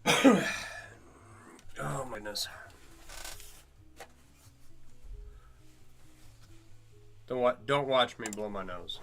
Oh my goodness. Don't watch me blow my nose.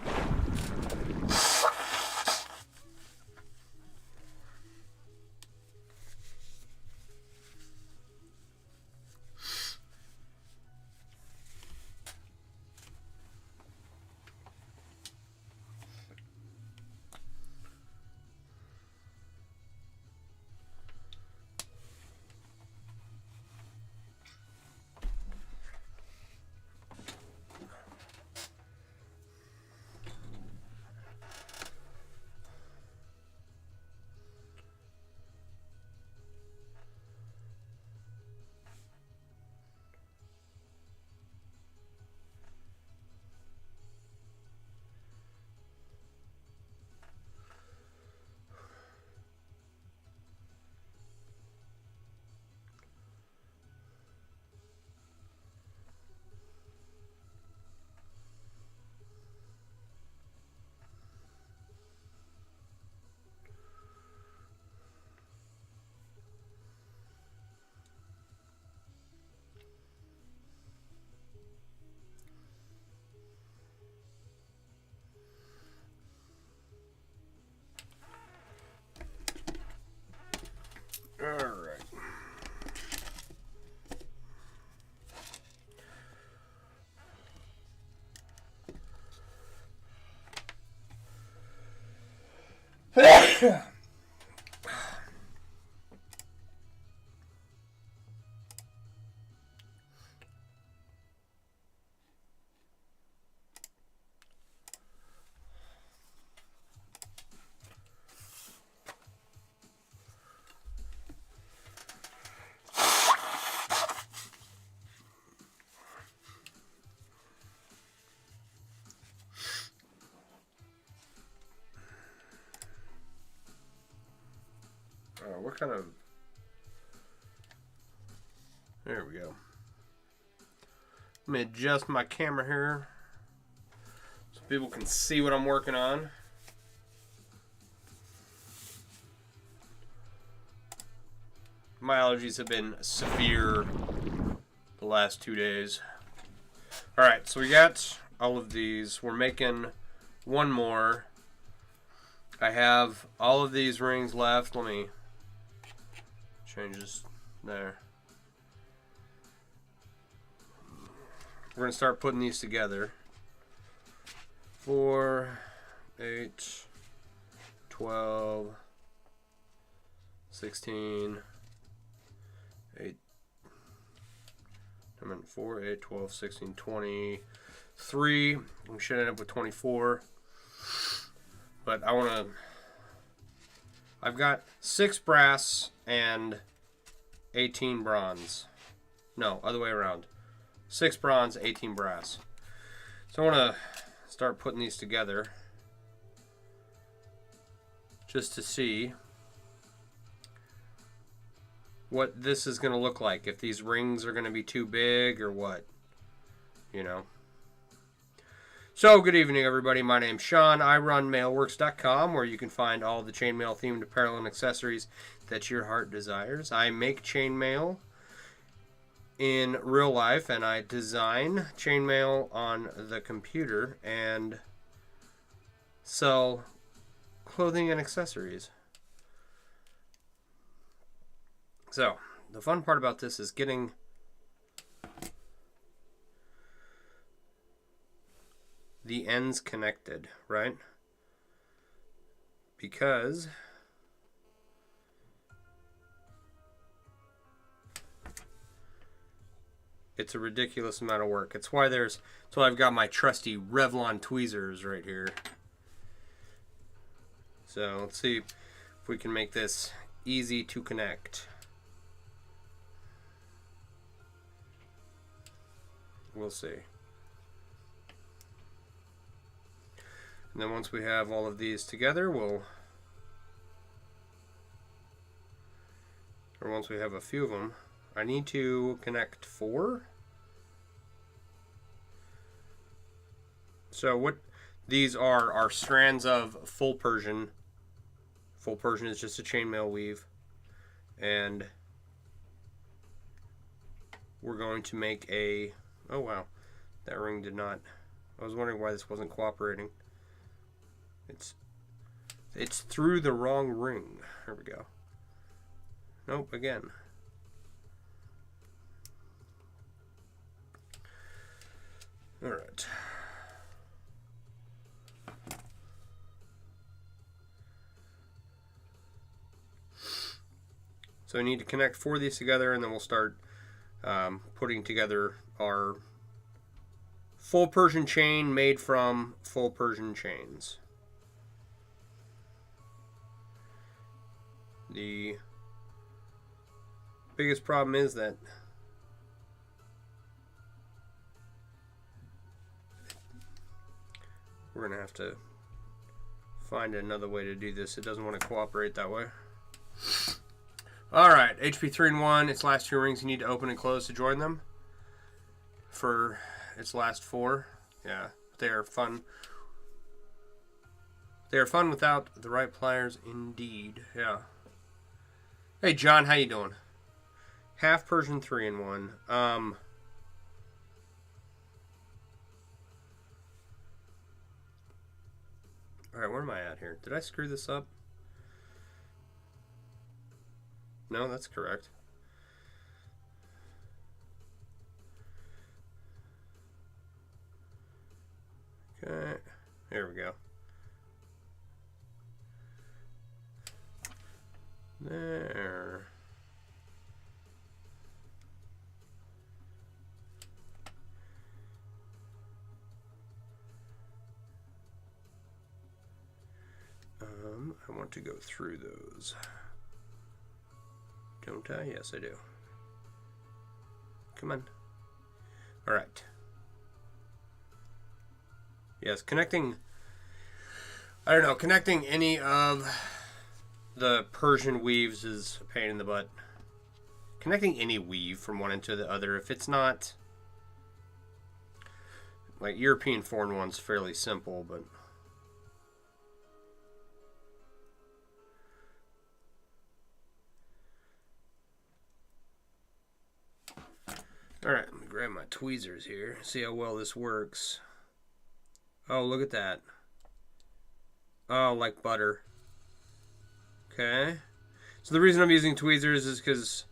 All right. What kind of... There we go. Let me adjust my camera here so people can see what I'm working on. My allergies have been severe the last 2 days. Alright, so we got all of these. We're making one more. I have all of these rings left. Let me change this there. We're going to start putting these together. 4, 8, 12, 16, 8, 4, 8, 12, 16, 23. We should end up with 24. But I want to... I've got 6 brass and 18 bronze. No, other way around. 6 bronze, 18 brass. So I want to start putting these together just to see what this is going to look like. If these rings are going to be too big or what, you know. So, good evening, everybody. My name's Sean. I run mailworks.com, where you can find all the chainmail themed apparel and accessories that your heart desires. I make chainmail in real life, and I design chainmail on the computer and sell clothing and accessories. So, the fun part about this is getting the ends connected, right? Because it's a ridiculous amount of work. It's why I've got my trusty Revlon tweezers right here. So let's see if we can make this easy to connect. We'll see. And then once we have all of these together, once we have a few of them, I need to connect 4. So what these are strands of full Persian. Full Persian is just a chainmail weave. And we're going to make a... Oh, wow. That ring did not... I was wondering why this wasn't cooperating. It's through the wrong ring. There we go. Nope, again. All right. So we need to connect 4 of these together, and then we'll start putting together our full Persian chain made from full Persian chains. The biggest problem is that we're going to have to find another way to do this. It doesn't want to cooperate that way. Alright, HP 3 and 1. Its last 2 rings you need to open and close to join them. For its last 4. Yeah, they are fun. They are fun without the right pliers indeed. Yeah. Hey John, how you doing? Half Persian 3 and 1. Alright, where am I at here? Did I screw this up? No, that's correct. Okay, there we go. There. I want to go through those. Don't I? Yes, I do. Come on. All right. Yes, connecting... I don't know, connecting any of the Persian weaves is a pain in the butt. Connecting any weave from one end to the other, if it's not... Like, European foreign one's fairly simple, but... Alright, let me grab my tweezers here, see how well this works. Oh, look at that. Oh, like butter. Okay. So the reason I'm using tweezers is because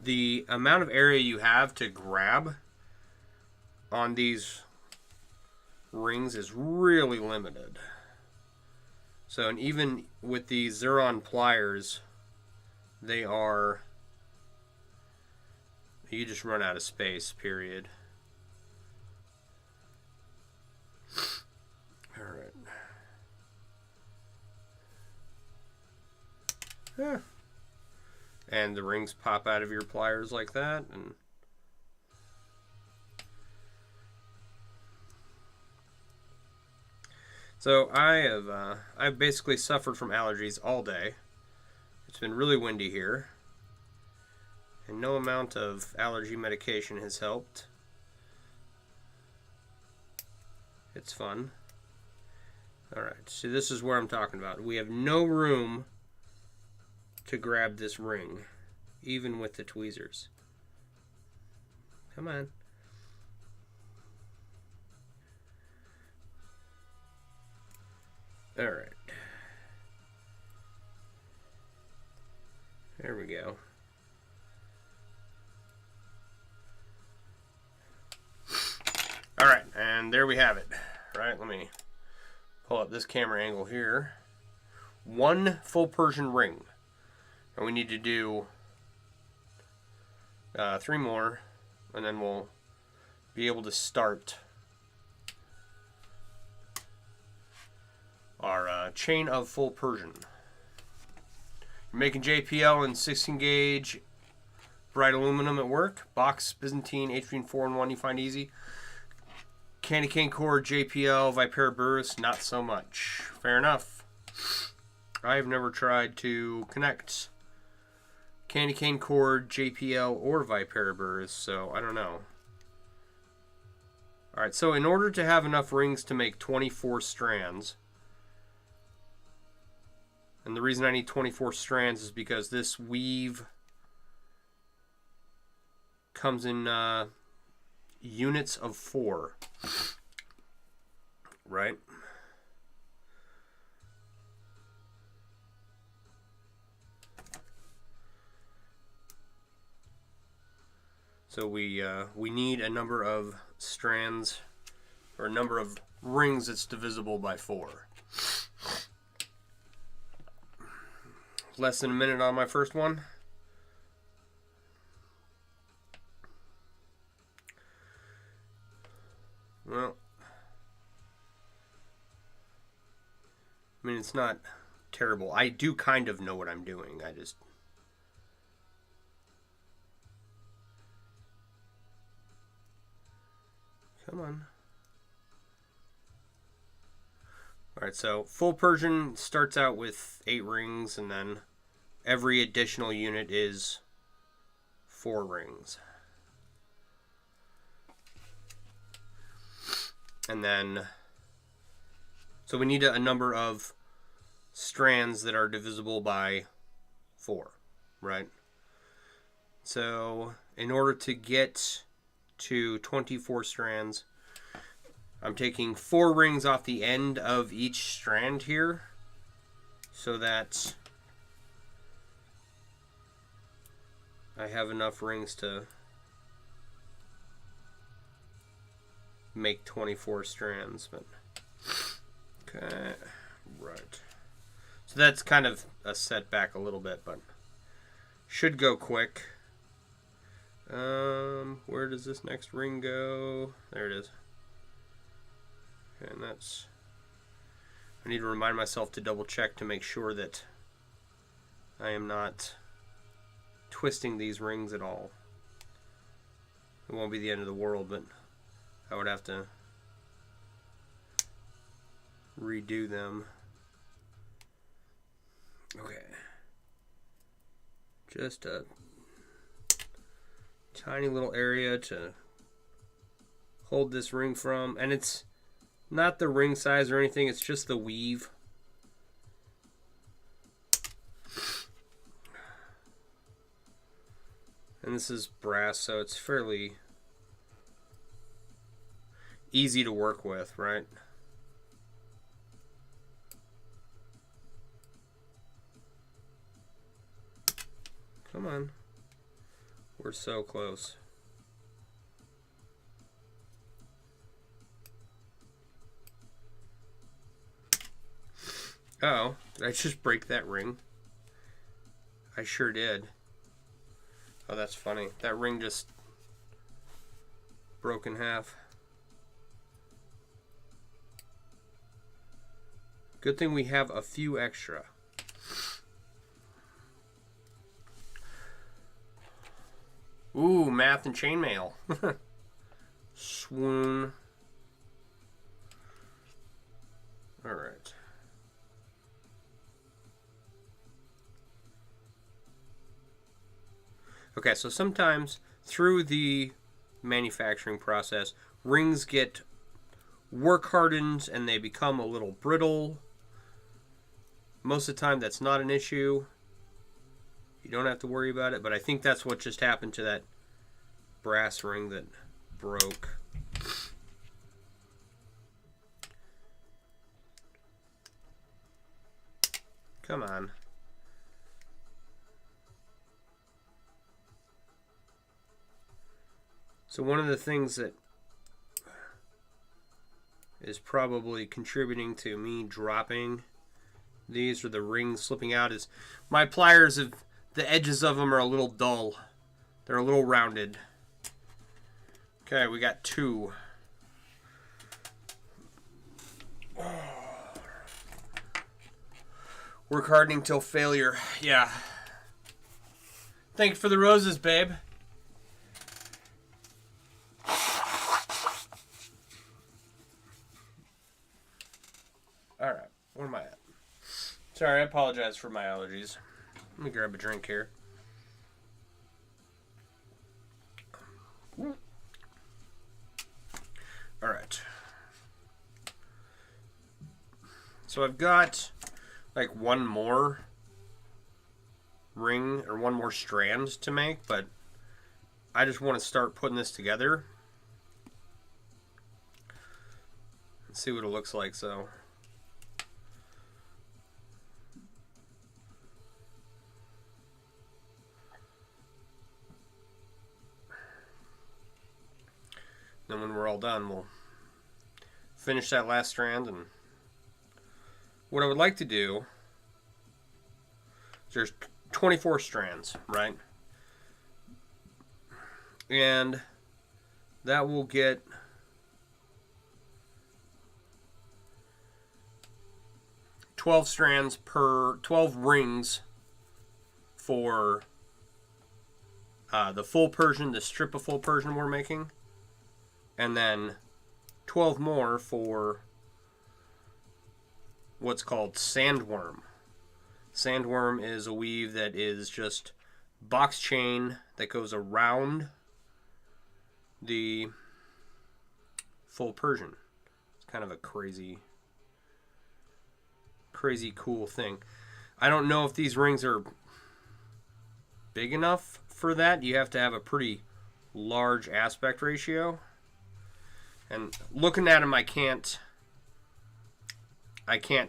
the amount of area you have to grab on these rings is really limited. So, and even with these Xuron pliers, they are... You just run out of space, period. Alright. Yeah. And the rings pop out of your pliers like that, and so I've basically suffered from allergies all day. It's been really windy here, and no amount of allergy medication has helped. It's fun. Alright, so this is where I'm talking about. We have no room to grab this ring, even with the tweezers. Come on. Alright. There we go. Alright, and there we have it. Right, let me pull up this camera angle here. 1 full Persian ring. And we need to do 3 more, and then we'll be able to start our chain of full Persian. You're making JPL and 16 gauge bright aluminum at work. Box, Byzantine, HP 4 and 1 you find easy. Candy cane cord, JPL, Vipera burris, not so much. Fair enough. I've never tried to connect candy cane cord, JPL, or Vipera burris, so I don't know. Alright, so in order to have enough rings to make 24 strands, And the reason I need 24 strands is because this weave comes in units of 4, right? So we need a number of strands, or a number of rings that's divisible by 4. Less than a minute on my first one. Well, I mean, it's not terrible. I do kind of know what I'm doing. I just... Come on. Alright, so full Persian starts out with 8 rings, and then every additional unit is 4 rings. And then, so we need a number of strands that are divisible by 4, right? So, in order to get to 24 strands, I'm taking 4 rings off the end of each strand here, so that I have enough rings to make 24 strands. But okay, right. So that's kind of a setback a little bit, but should go quick. Where does this next ring go? There it is. Okay, and that's... I need to remind myself to double check to make sure that I am not twisting these rings at all. It won't be the end of the world, but I would have to redo them. Okay. Just a tiny little area to hold this ring from, and it's not the ring size or anything, it's just the weave. And this is brass, so it's fairly easy to work with, right? Come on. We're so close. Uh-oh, did I just break that ring? I sure did. Oh, that's funny. That ring just broke in half. Good thing we have a few extra. Ooh, math and chainmail. Swoon. Alright. Okay, so sometimes through the manufacturing process, rings get work hardened and they become a little brittle. Most of the time that's not an issue. You don't have to worry about it, but I think that's what just happened to that brass ring that broke. Come on. So one of the things that is probably contributing to me dropping these, or the rings slipping out, is my pliers have, the edges of them are a little dull. They're a little rounded. Okay, we got 2. Work hardening till failure. Yeah. Thanks for the roses, babe. Alright, where am I at? Sorry, I apologize for my allergies. Let me grab a drink here. Alright. So I've got like one more ring or one more strand to make, but I just want to start putting this together and see what it looks like. So then when we're all done, we'll finish that last strand. And what I would like to do, there's 24 strands, right? And that will get 12 strands per 12 rings for the full Persian, the strip of full Persian we're making, and then 12 more for what's called sandworm. Sandworm is a weave that is just box chain that goes around the full Persian. It's kind of a crazy cool thing. I don't know if these rings are big enough for that. You have to have a pretty large aspect ratio. And looking at them, I can't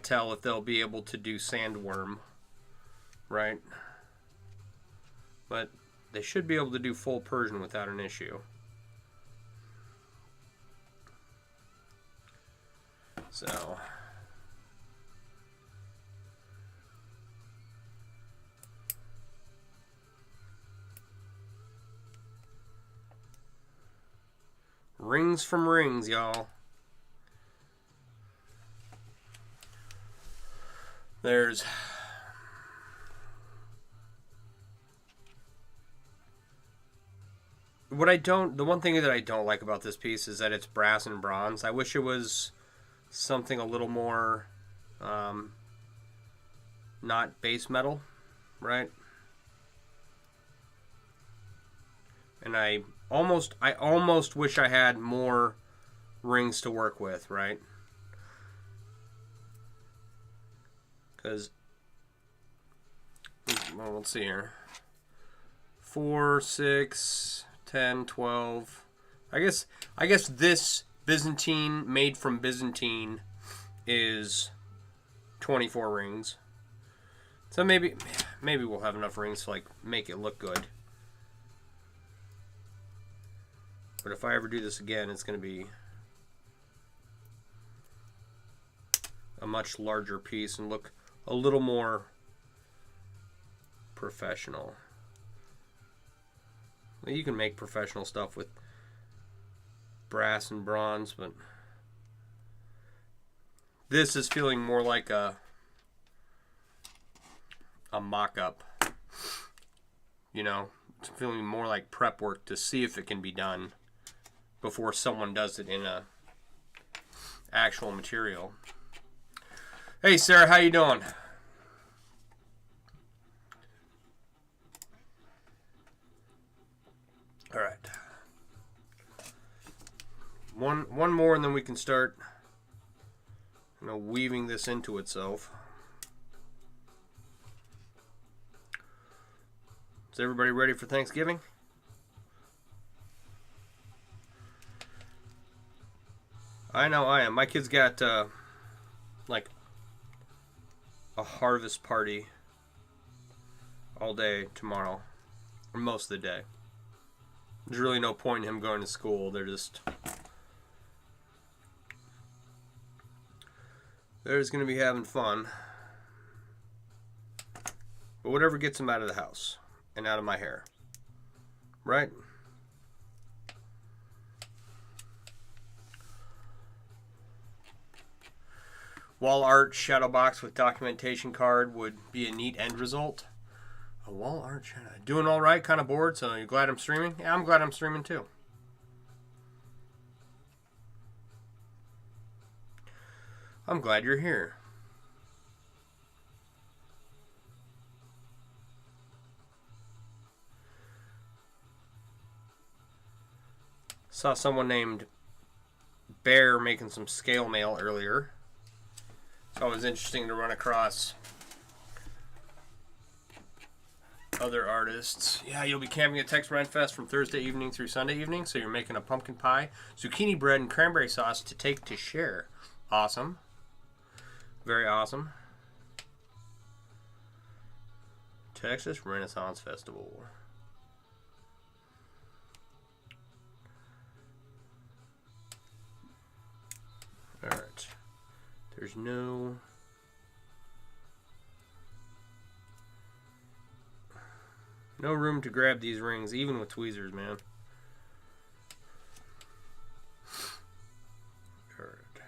tell if they'll be able to do sandworm, right? But they should be able to do full Persian without an issue. So rings from rings, y'all. There's the one thing that I don't like about this piece is that it's brass and bronze. I wish it was something a little more not base metal, right? And I almost wish I had more rings to work with, right? Because, well, let's see here. 4, 6, 10, 12. I guess this Byzantine, made from Byzantine, is 24 rings. So maybe we'll have enough rings to like make it look good. But if I ever do this again, it's going to be a much larger piece and look a little more professional. You can make professional stuff with brass and bronze, but this is feeling more like a mock-up. You know, it's feeling more like prep work to see if it can be done before someone does it in a actual material. Hey Sarah, how you doing? All right. One more and then we can start, you know, weaving this into itself. Is everybody ready for Thanksgiving? I know I am. My kids got like a harvest party all day tomorrow, or most of the day. There's really no point in him going to school. They're just going to be having fun. But whatever gets them out of the house and out of my hair, right? Wall art shadow box with documentation card would be a neat end result. A wall art shadow. Doing all right, kind of bored, so you're glad I'm streaming? Yeah, I'm glad I'm streaming too. I'm glad you're here. Saw someone named Bear making some scale mail earlier. So it was interesting to run across other artists. Yeah, you'll be camping at Tex Rent Fest from Thursday evening through Sunday evening, so you're making a pumpkin pie, zucchini bread, and cranberry sauce to take to share. Awesome. Very awesome. Texas Renaissance Festival. Alright. There's no room to grab these rings, even with tweezers, man. Alright.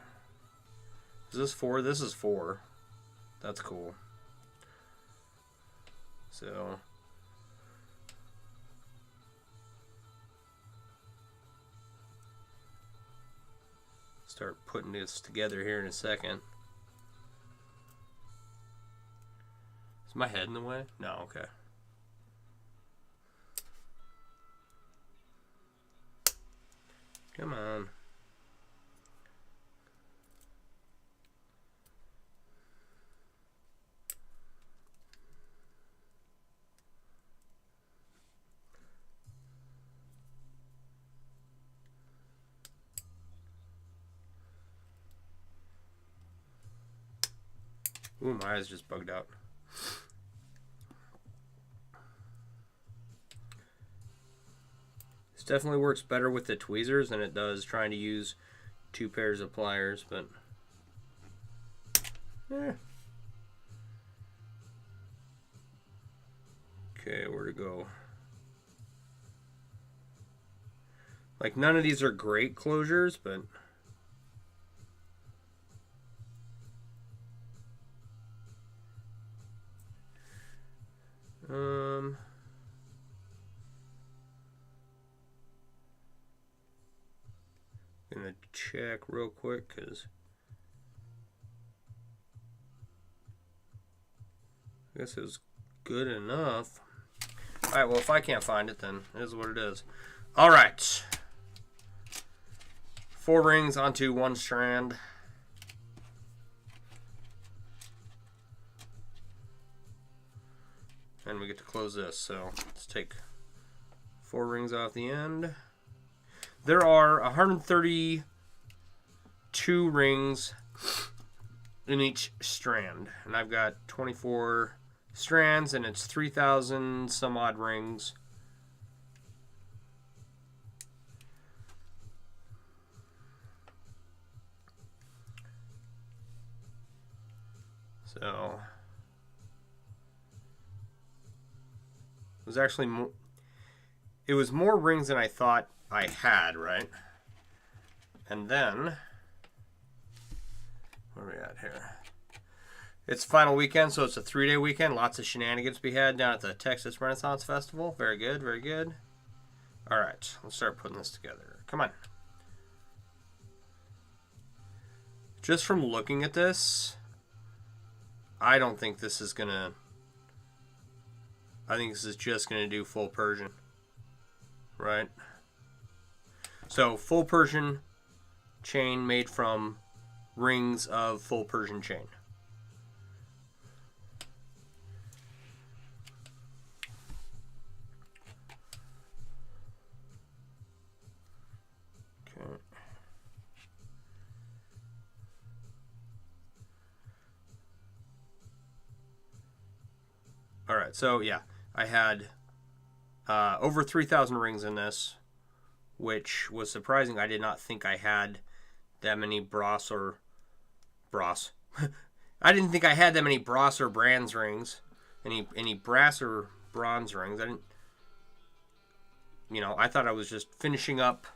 Is this 4? This is 4. That's cool. So start putting this together here in a second. Is my head in the way? No, okay. Come on. Ooh, my eyes just bugged out. This definitely works better with the tweezers than it does trying to use 2 pairs of pliers, but yeah. Okay, where to go? Like, none of these are great closures, but gonna check real quick because I guess it was good enough. Alright, well, if I can't find it, then it is what it is. Alright. 4 rings onto 1 strand. And we get to close this. So let's take 4 rings off the end. There are 132 rings in each strand. And I've got 24 strands, and it's 3,000 some odd rings. So it was actually more, it was more rings than I thought I had, right? And then, where are we at here? It's final weekend, so it's a 3-day weekend. Lots of shenanigans to be had down at the Texas Renaissance Festival. Very good, very good. All right, let's start putting this together. Come on. Just from looking at this, I don't think this is gonna, I think this is just gonna do full Persian, right? So full Persian chain made from rings of full Persian chain. Okay. All right, so yeah, I had over 3,000 rings in this, which was surprising. I did not think I had that many Bros or Bros. I didn't think I had that many Bros or Brands rings, any brass or bronze rings. I didn't, you know, I thought I was just finishing up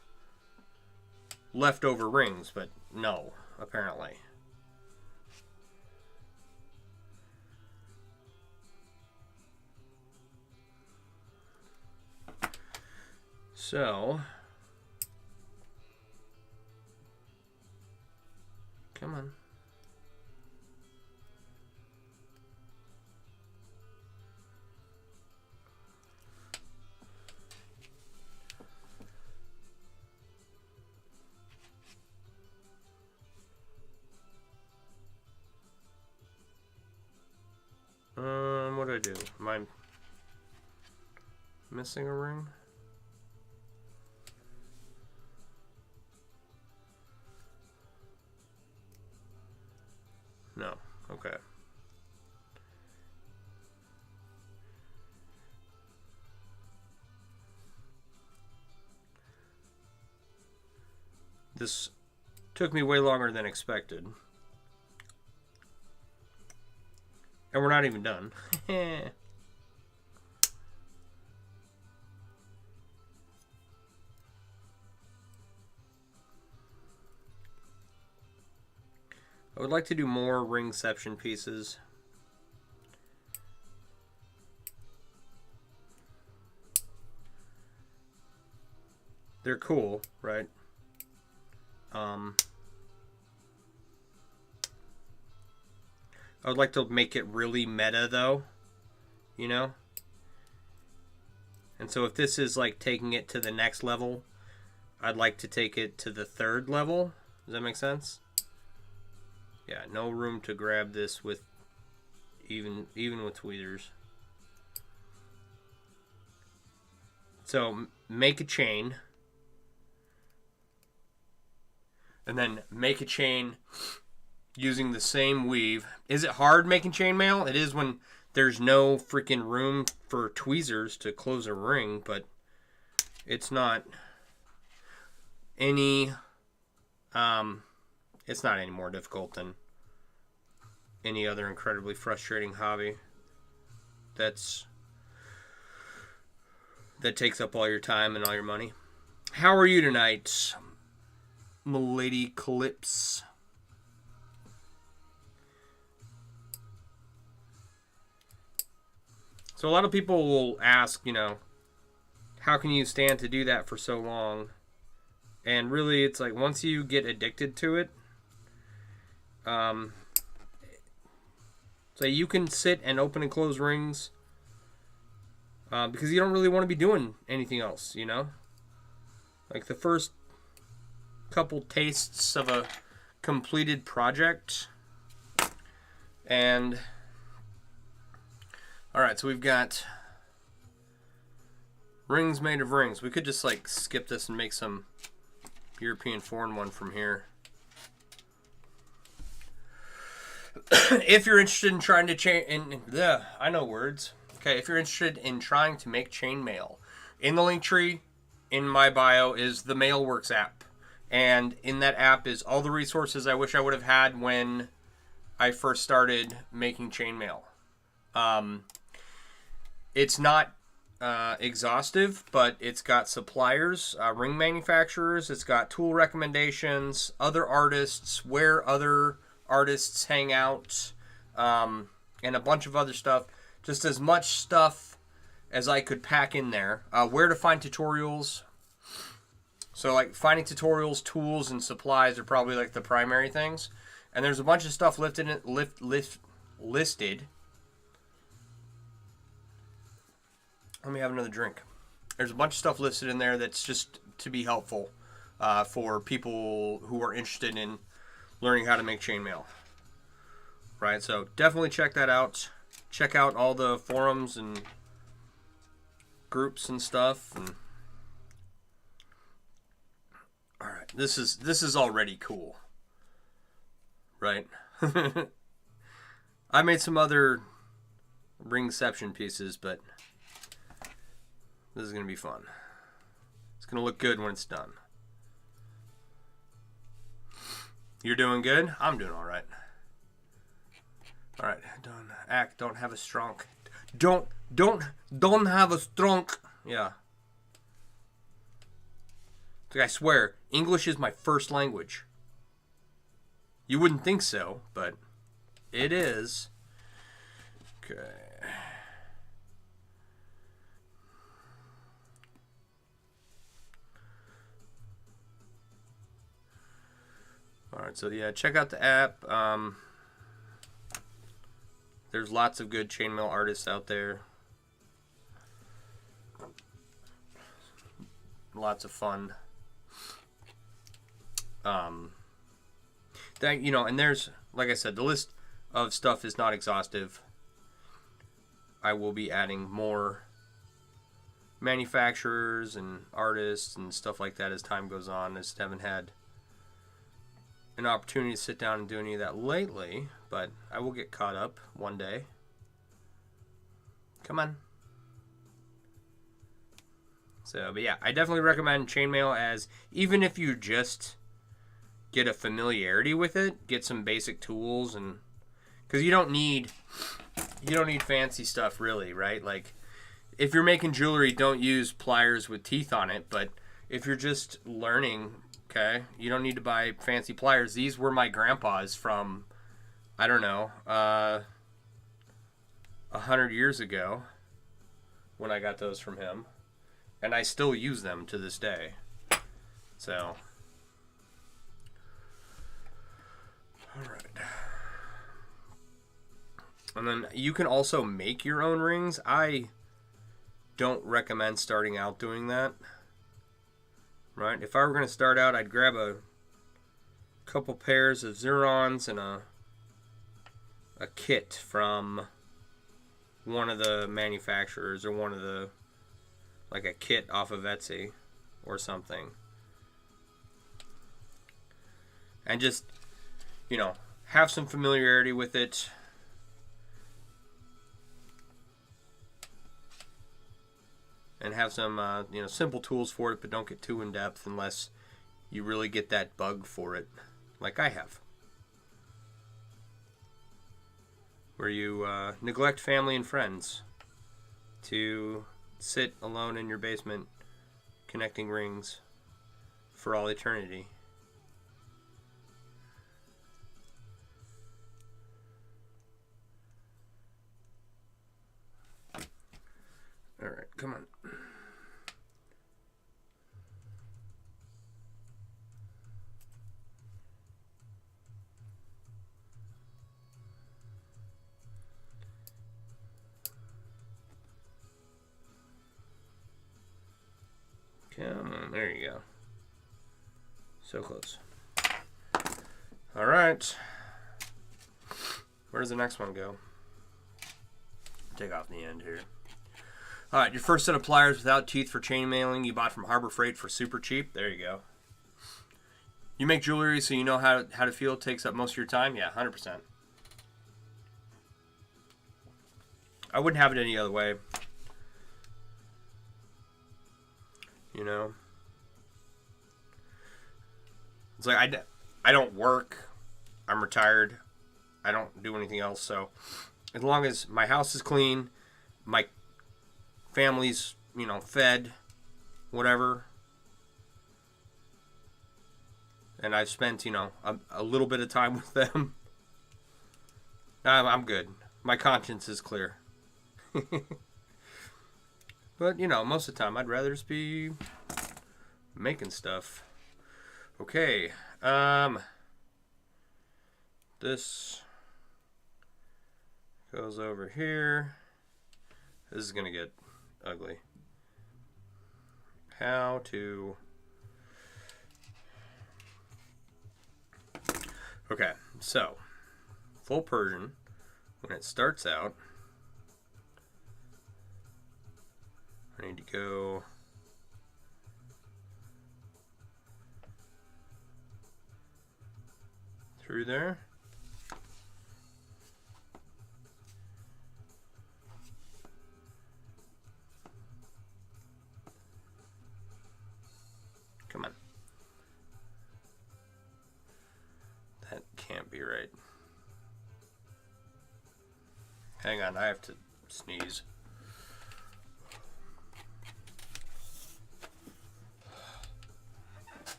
leftover rings, but no, apparently. So, come on. What do I do? missing a ring? No. Okay. This took me way longer than expected. And we're not even done. I would like to do more Ringception pieces. They're cool, right? I would like to make it really meta, though, you know? And so if this is like taking it to the next level, I'd like to take it to the third level. Does that make sense? Yeah, no room to grab this with even with tweezers. So make a chain. And then make a chain using the same weave. Is it hard making chainmail? It is when there's no freaking room for tweezers to close a ring, but it's not any it's not any more difficult than any other incredibly frustrating hobby that takes up all your time and all your money. How are you tonight, Milady Calypse? So a lot of people will ask, you know, how can you stand to do that for so long? And really, it's like once you get addicted to it, so you can sit and open and close rings because you don't really want to be doing anything else, you know? Like the first couple tastes of a completed project. And alright, so we've got rings made of rings. We could just like skip this and make some European foreign one from here. If you're interested in trying to I know words. Okay, if you're interested in trying to make chainmail, in the link tree in my bio is the Mailworks app. And in that app is all the resources I wish I would have had when I first started making chainmail. It's not exhaustive, but it's got suppliers, ring manufacturers, it's got tool recommendations, other artists, where other artists hang out, and a bunch of other stuff. Just as much stuff as I could pack in there. Where to find tutorials. So like finding tutorials, tools, and supplies are probably like the primary things. And there's a bunch of stuff listed. Let me have another drink. There's a bunch of stuff listed in there that's just to be helpful for people who are interested in learning how to make chainmail. Right, so definitely check that out. Check out all the forums and groups and stuff. And all right, this is already cool, right? I made some other Ringception pieces, but this is gonna be fun. It's gonna look good when it's done. You're doing good? I'm doing all right. All right, don't have a strong. Don't have a strong. Yeah. Like I swear, English is my first language. You wouldn't think so, but it is. Okay. Alright, so yeah, check out the app. There's lots of good chainmail artists out there. Lots of fun. And there's, like I said, the list of stuff is not exhaustive. I will be adding more manufacturers and artists and stuff like that as time goes on. I just haven't had an opportunity to sit down and do any of that lately, but I will get caught up one day. Come on. So, but yeah, I definitely recommend chainmail, as even if you just get a familiarity with it, get some basic tools, and because you don't need fancy stuff really, right? Like if you're making jewelry, don't use pliers with teeth on it, but if you're just learning, okay, you don't need to buy fancy pliers. These were my grandpa's from, I don't know, 100 years ago when I got those from him, and I still use them to this day. So, all right. And then you can also make your own rings. I don't recommend starting out doing that. Right? If I were going to start out, I'd grab a couple pairs of zircons and a kit from one of the manufacturers, or one of the, like a kit off of Etsy or something. And just, you know, have some familiarity with it. And have some, you know, simple tools for it, but don't get too in depth unless you really get that bug for it, like I have. Where you neglect family and friends to sit alone in your basement connecting rings for all eternity. All right, come on. Come on, there you go. So close. All right. Where does the next one go? Take off the end here. All right, your first set of pliers without teeth for chainmailing you bought from Harbor Freight for super cheap. There you go. You make jewelry so you know how to feel takes up most of your time? Yeah, 100%. I wouldn't have it any other way. You know? It's like I don't work. I'm retired. I don't do anything else. So as long as my house is clean, my family's, you know, fed, whatever, and I've spent, you know, a little bit of time with them, I'm good. My conscience is clear. But, you know, most of the time I'd rather just be making stuff. Okay. This goes over here. This is going to get ugly. How to... Okay, so full Persian, when it starts out, I need to go through there. Come on. That can't be right. Hang on, I have to sneeze.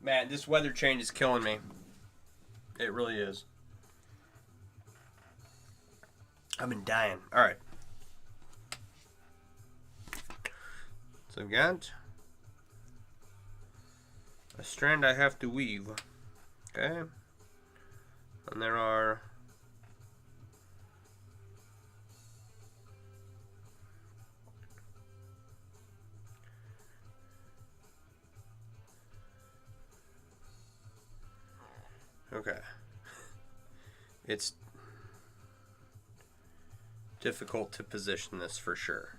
Man, this weather change is killing me. It really is. I've been dying. All right. So I've got a strand I have to weave. Okay. And there are Okay. It's difficult to position this for sure.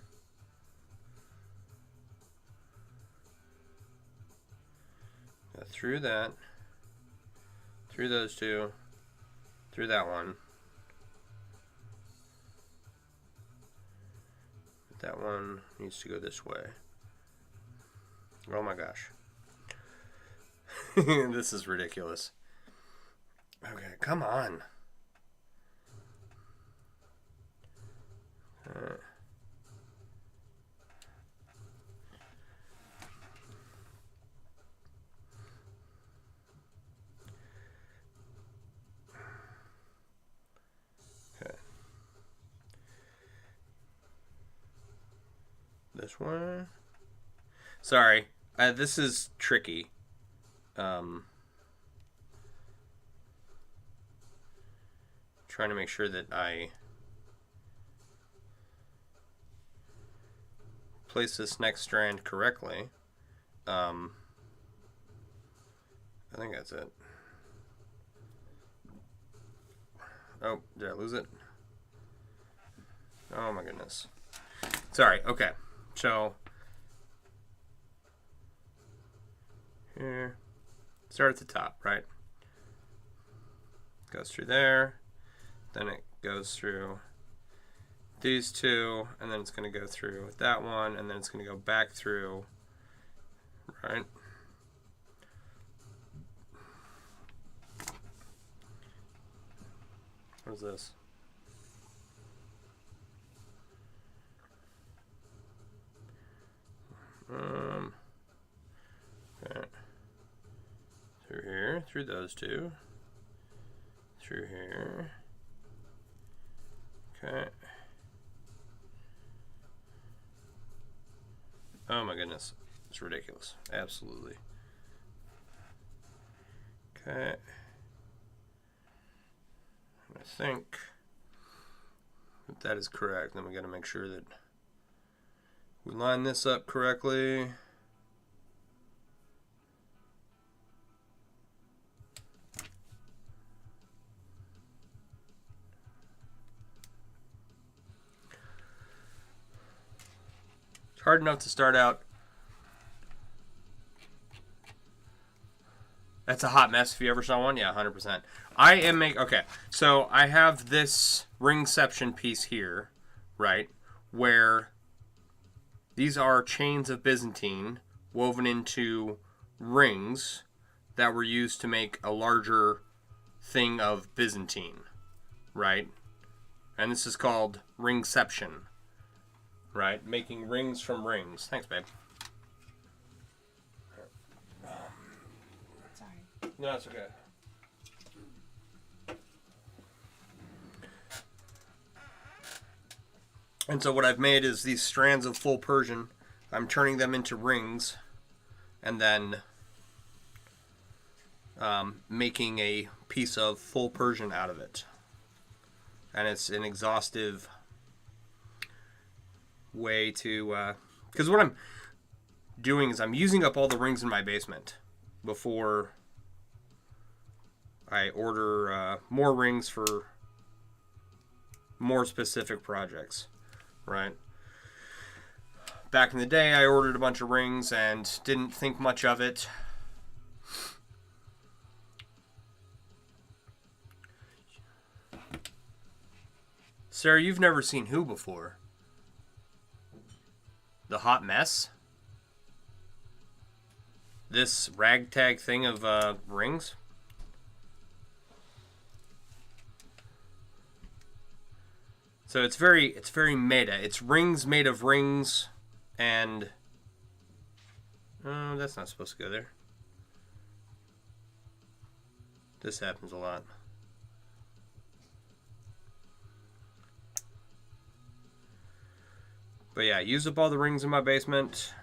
Go through that, through those two, through that one. That one needs to go this way. Oh my gosh. This is ridiculous. Okay, come on. Okay. This one. Sorry, this is tricky. Trying to make sure that I place this next strand correctly. I think that's it. Oh, did I lose it? Oh my goodness. Sorry, okay. So, here, start at the top, right? Goes through there, then it goes through these two, and then it's going to go through that one, and then it's going to go back through, right? What is this? Okay. Through here, through those two, through here. Okay. Oh my goodness, it's ridiculous. Absolutely. Okay. I think that is correct. Then we got to make sure that we line this up correctly. It's hard enough to start out. That's a hot mess if you ever saw one. Yeah, 100%. I am okay. So I have this Ringception piece here, right, where these are chains of Byzantine woven into rings that were used to make a larger thing of Byzantine, right? And this is called Ringception, right? Making rings from rings. Thanks, babe. Sorry. No, it's okay. And so what I've made is these strands of full Persian. I'm turning them into rings and then making a piece of full Persian out of it. And it's an exhaustive way to... because what I'm doing is I'm using up all the rings in my basement before I order more rings for more specific projects. Right. Back in the day, I ordered a bunch of rings and didn't think much of it. Sarah, you've never seen who before? The Hot Mess? This ragtag thing of rings? So it's very meta. It's rings made of rings, and that's not supposed to go there. This happens a lot. But yeah, use up all the rings in my basement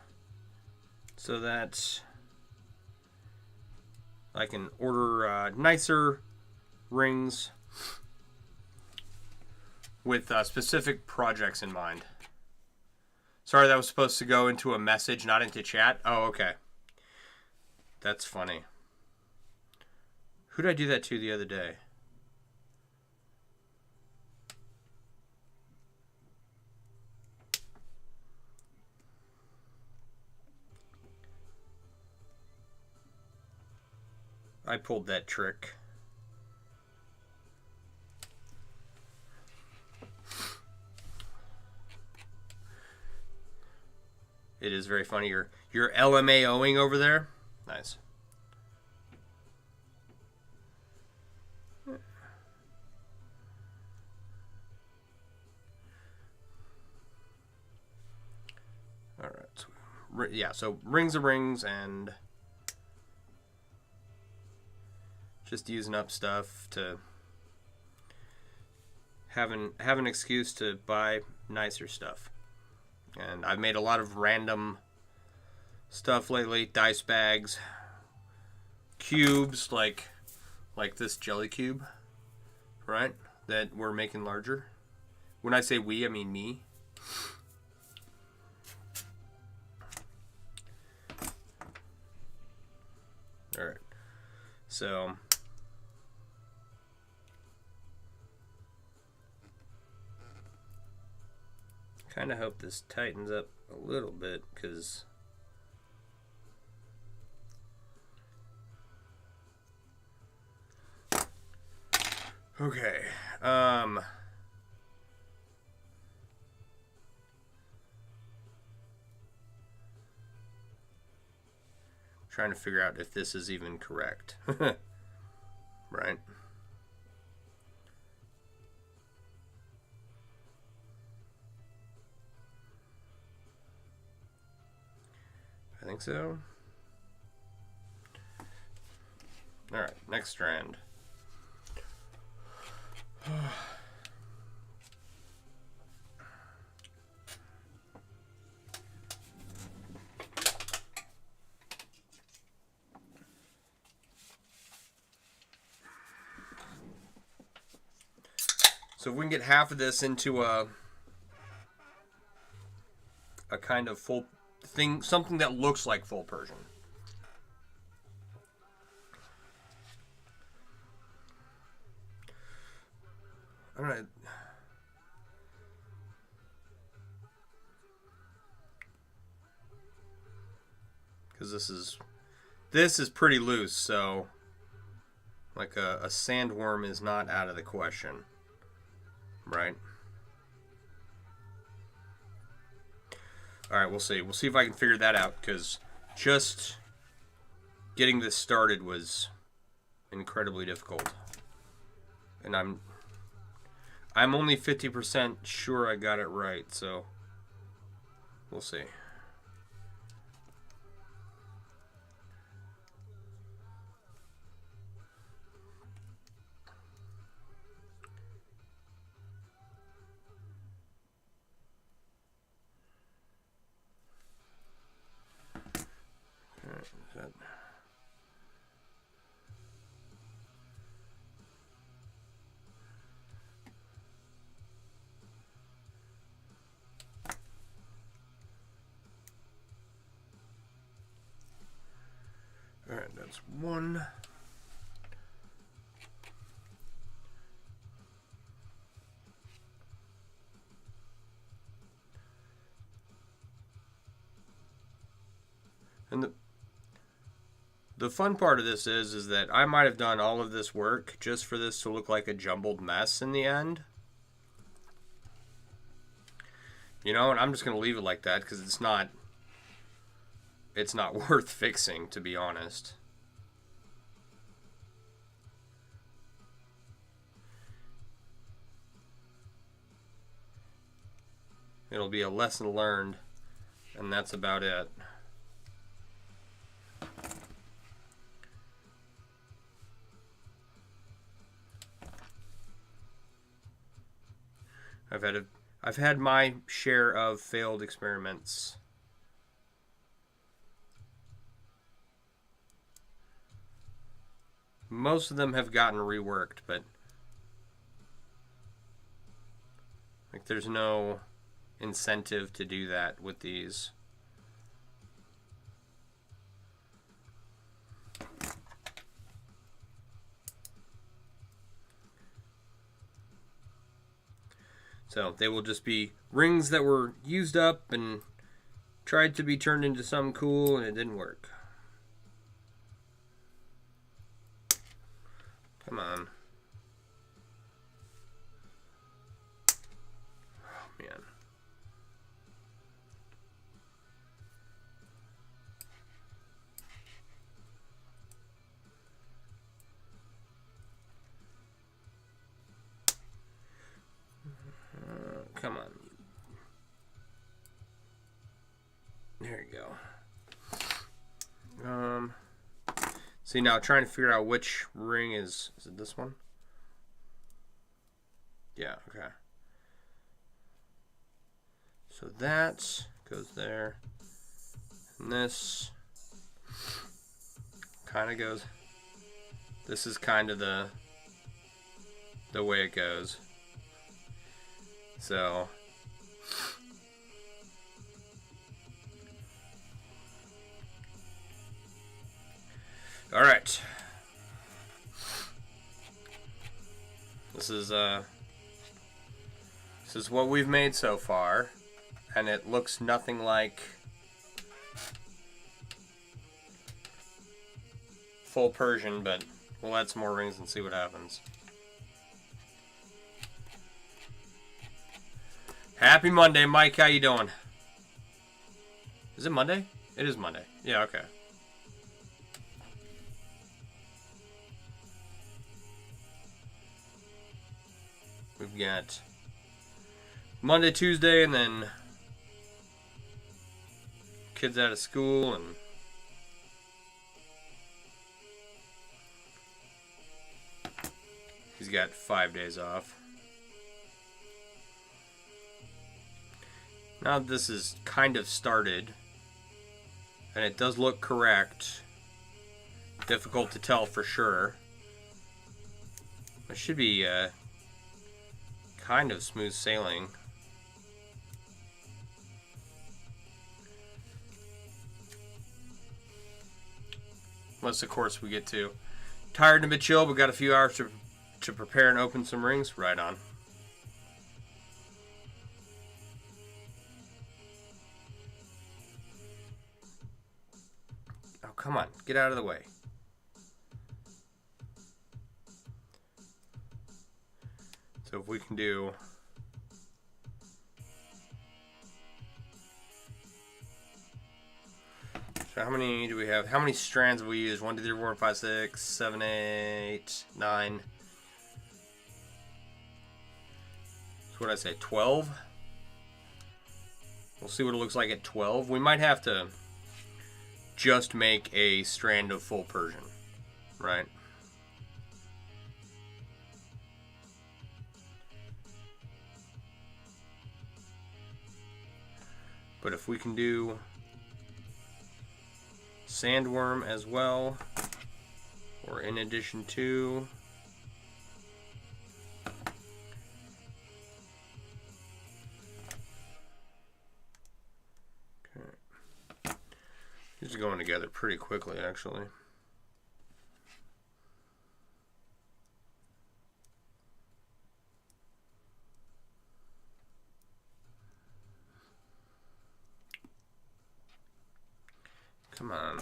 so that I can order nicer rings with specific projects in mind. Sorry, that was supposed to go into a message, not into chat. Oh, okay. That's funny. Who did I do that to the other day? I pulled that trick. It is very funny. You're LMAOing over there. Nice. All right. Yeah. So rings of rings and just using up stuff to have an excuse to buy nicer stuff. And I've made a lot of random stuff lately. Dice bags, cubes like this jelly cube, right? That we're making larger. When I say we, I mean me. All right. So kind of hope this tightens up a little bit, because okay, trying to figure out if this is even correct. Right. I think so. All right, next strand. So if we can get half of this into a kind of full thing, something that looks like full Persian. I don't know. Because this is pretty loose, so like a sandworm is not out of the question, right? All right, we'll see. We'll see if I can figure that out, because just getting this started was incredibly difficult. And I'm only 50% sure I got it right, so we'll see. All right, that's one. And the fun part of this is that I might have done all of this work just for this to look like a jumbled mess in the end. You know, and I'm just going to leave it like that, because it's not worth fixing, to be honest. It'll be a lesson learned, and that's about it. I've had my share of failed experiments. Most of them have gotten reworked, but like there's no incentive to do that with these. So they will just be rings that were used up and tried to be turned into something cool, and it didn't work. Come on. Oh, man. Come on. There you go. See, now trying to figure out which ring is it this one? Yeah, okay. So that goes there. And this kind of goes. This is kind of the way it goes. So all right. This is what we've made so far, and it looks nothing like full Persian, but we'll add some more rings and see what happens. Happy Monday, Mike. How you doing? Is it Monday? It is Monday. Yeah, okay. We've got Monday, Tuesday, and then kids out of school, and he's got 5 days off. Now this is kind of started, and it does look correct. Difficult to tell for sure. It should be kind of smooth sailing. Unless, of course, we get to tired and a bit chill, but got a few hours to prepare and open some rings. Right on. Oh, come on. Get out of the way. So if we can do so how many do we have? How many strands have we used? 1, 2, 3, 4, 5, 6, 7, 8, 9. So what did I say? 12? We'll see what it looks like at 12. We might have to just make a strand of full Persian, right? But if we can do sandworm as well, or in addition to, okay, these are going together pretty quickly actually. Come on.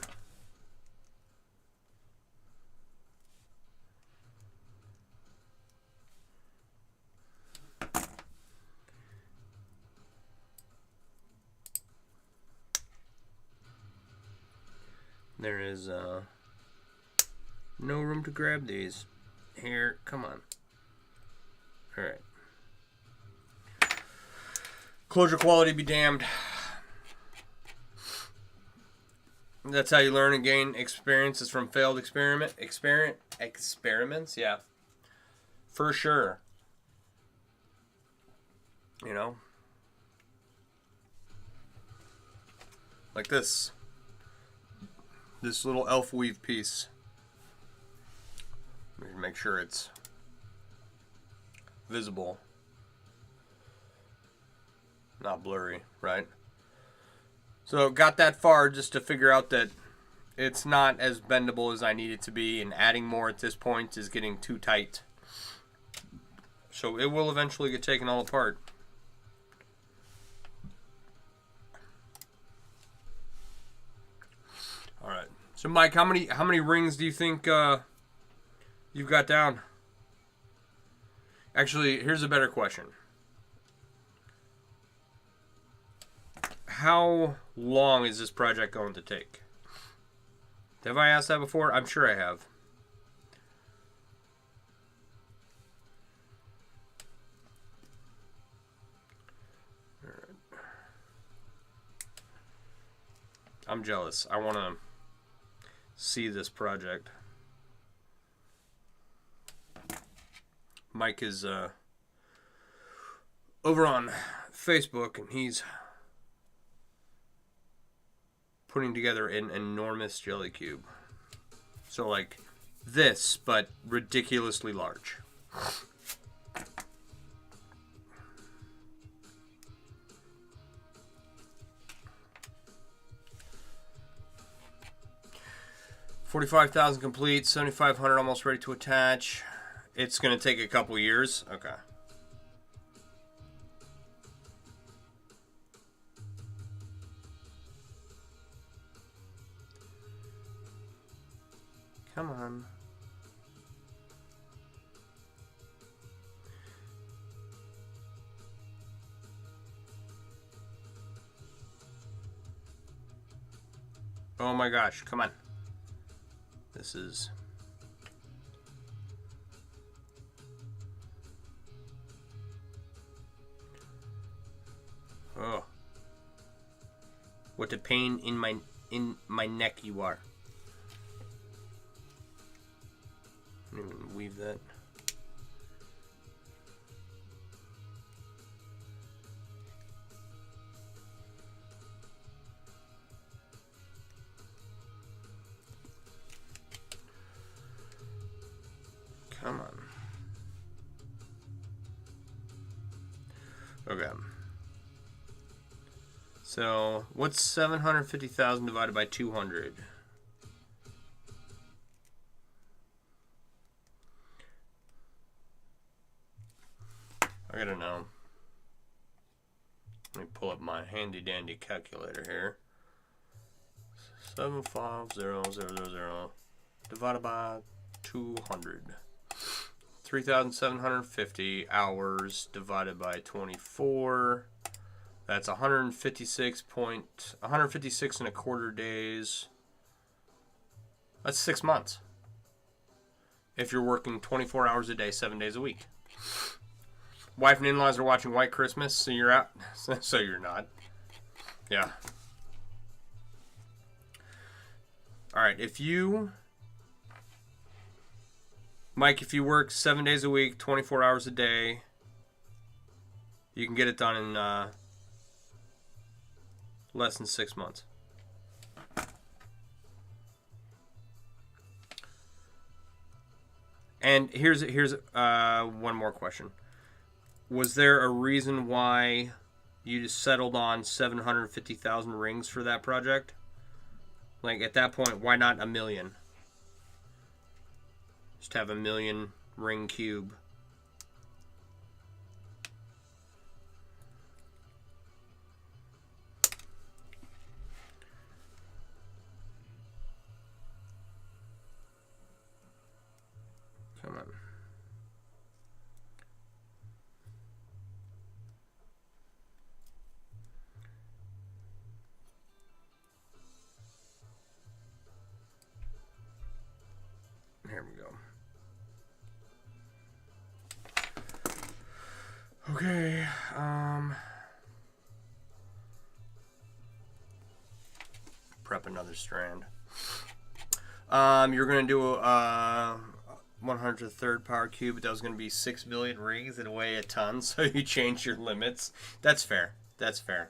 There is no room to grab these. Here, come on. Alright. Closure quality be damned. That's how you learn and gain experience, is from failed experiments, yeah. For sure. You know? Like this. This little elf weave piece. Make sure it's visible. Not blurry, right? So got that far just to figure out that it's not as bendable as I need it to be, and adding more at this point is getting too tight. So it will eventually get taken all apart. So, Mike, how many rings do you think you've got down? Actually, here's a better question. How long is this project going to take? Have I asked that before? I'm sure I have. All right. I'm jealous. I want to see this project. Mike is over on Facebook, and he's putting together an enormous jelly cube. So like this, but ridiculously large. $45,000 complete, 7,500 almost ready to attach. It's going to take a couple years. Okay. Come on. Oh my gosh, come on. This is... Oh. What a pain in my neck you are. I didn't even weave that. Come on. Okay. So, what's 750,000 divided by 200? I gotta know. Let me pull up my handy dandy calculator here. 750,000 divided by 200. 3,750 hours divided by 24. That's 156 and a quarter days. That's 6 months. If you're working 24 hours a day, 7 days a week. Wife and in-laws are watching White Christmas, so you're out. So you're not. Yeah. Alright, Mike, if you work 7 days a week, 24 hours a day, you can get it done in less than 6 months. And here's one more question. Was there a reason why you just settled on 750,000 rings for that project? Like, at that point, why not 1 million? Just have 1 million ring cube. Come on. Here we go. Okay, prep another strand. You're gonna do a 103rd power cube, but that was gonna be 6 billion rings and weigh a ton, so you change your limits. That's fair. That's fair.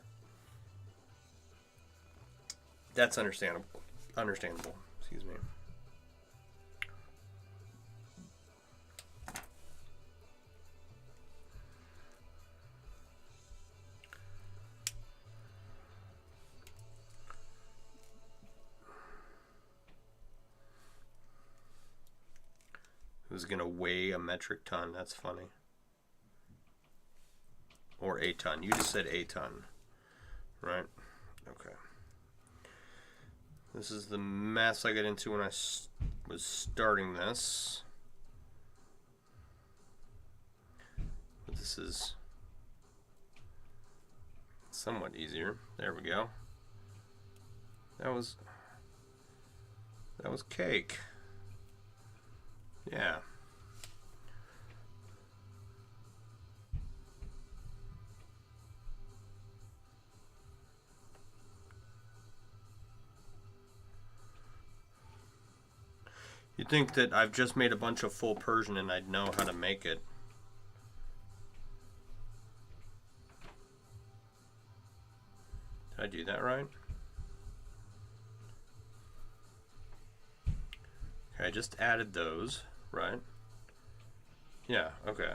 That's understandable. Understandable. Excuse me. It was going to weigh a metric ton. That's funny. Or a ton. You just said a ton. Right? Okay. This is the mess I got into when I was starting this. But this is somewhat easier. There we go. That was cake. Yeah. You'd think that I've just made a bunch of full Persian and I'd know how to make it. Did I do that right? Okay, I just added those, right? Yeah, okay.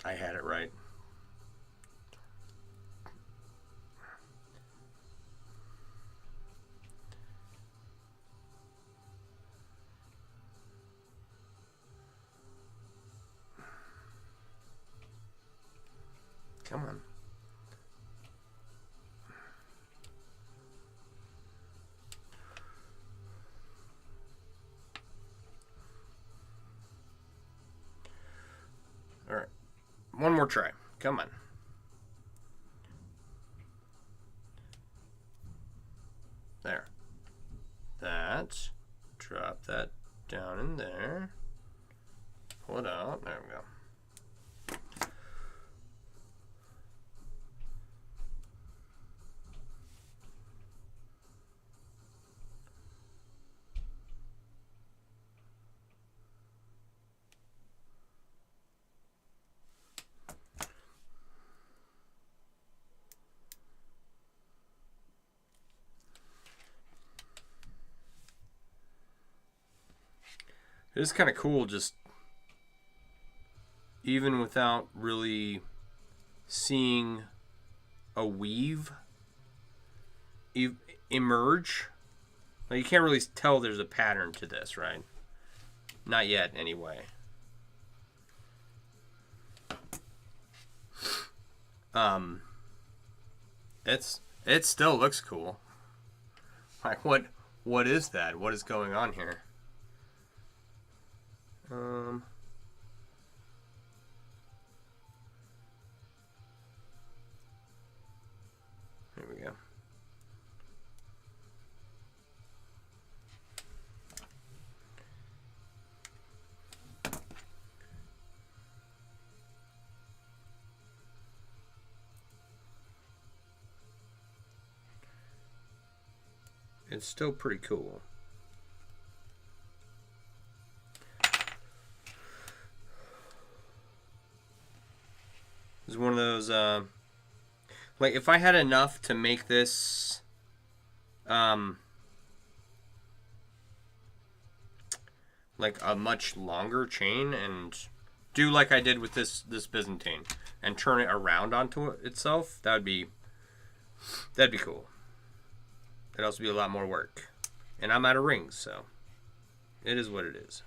I had it right. Come on. All right. One more try. Come on. There. That. Drop that down in there. Pull it out. There we go. It is kind of cool, just even without really seeing a weave emerge. Like, you can't really tell there's a pattern to this, right? Not yet, anyway. It still looks cool. Like, what is that? What is going on here? There we go. It's still pretty cool. It's one of those, like, if I had enough to make this, like a much longer chain and do like I did with this Byzantine and turn it around onto itself, that'd be cool. It'd also be a lot more work. And I'm out of rings, so it is what it is.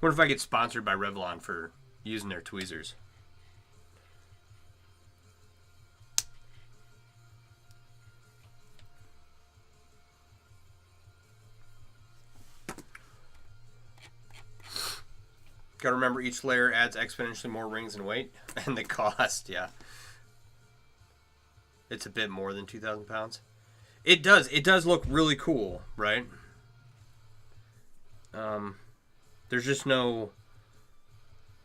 What if I get sponsored by Revlon for using their tweezers? Gotta remember, each layer adds exponentially more rings and weight. And the cost, yeah. It's a bit more than 2,000 pounds. It does look really cool, right? There's just no,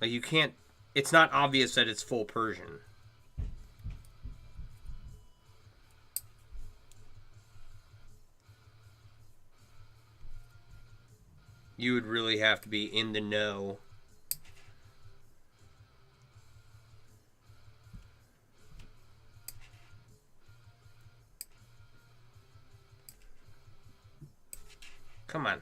like, you can't, it's not obvious that it's full Persian. You would really have to be in the know. Come on.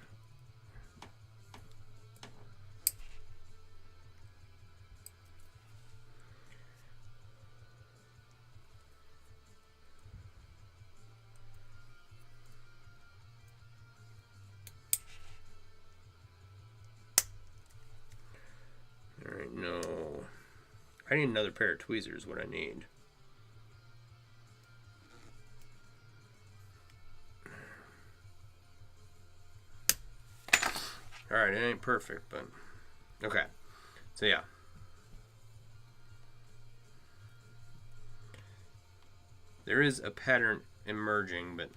I need another pair of tweezers, what I need. Alright, it ain't perfect, but... Okay. So, yeah. There is a pattern emerging, but...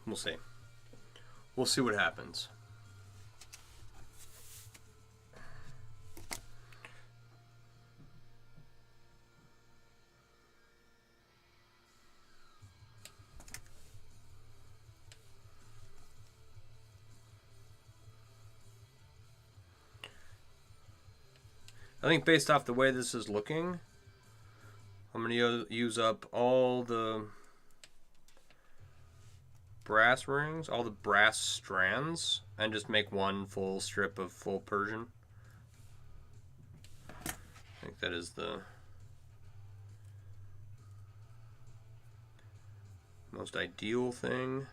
We'll see. We'll see what happens. I think based off the way this is looking, I'm going to use up all the brass rings, all the brass strands, and just make one full strip of full Persian. I think that is the most ideal thing.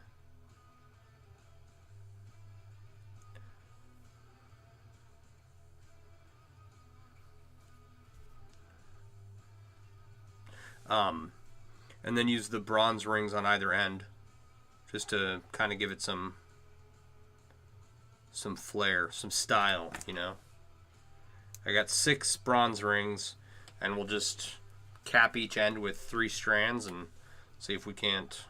And then use the bronze rings on either end, just to kind of give it some flair, some style, you know. I got 6 bronze rings, and we'll just cap each end with 3 strands and see if we can't,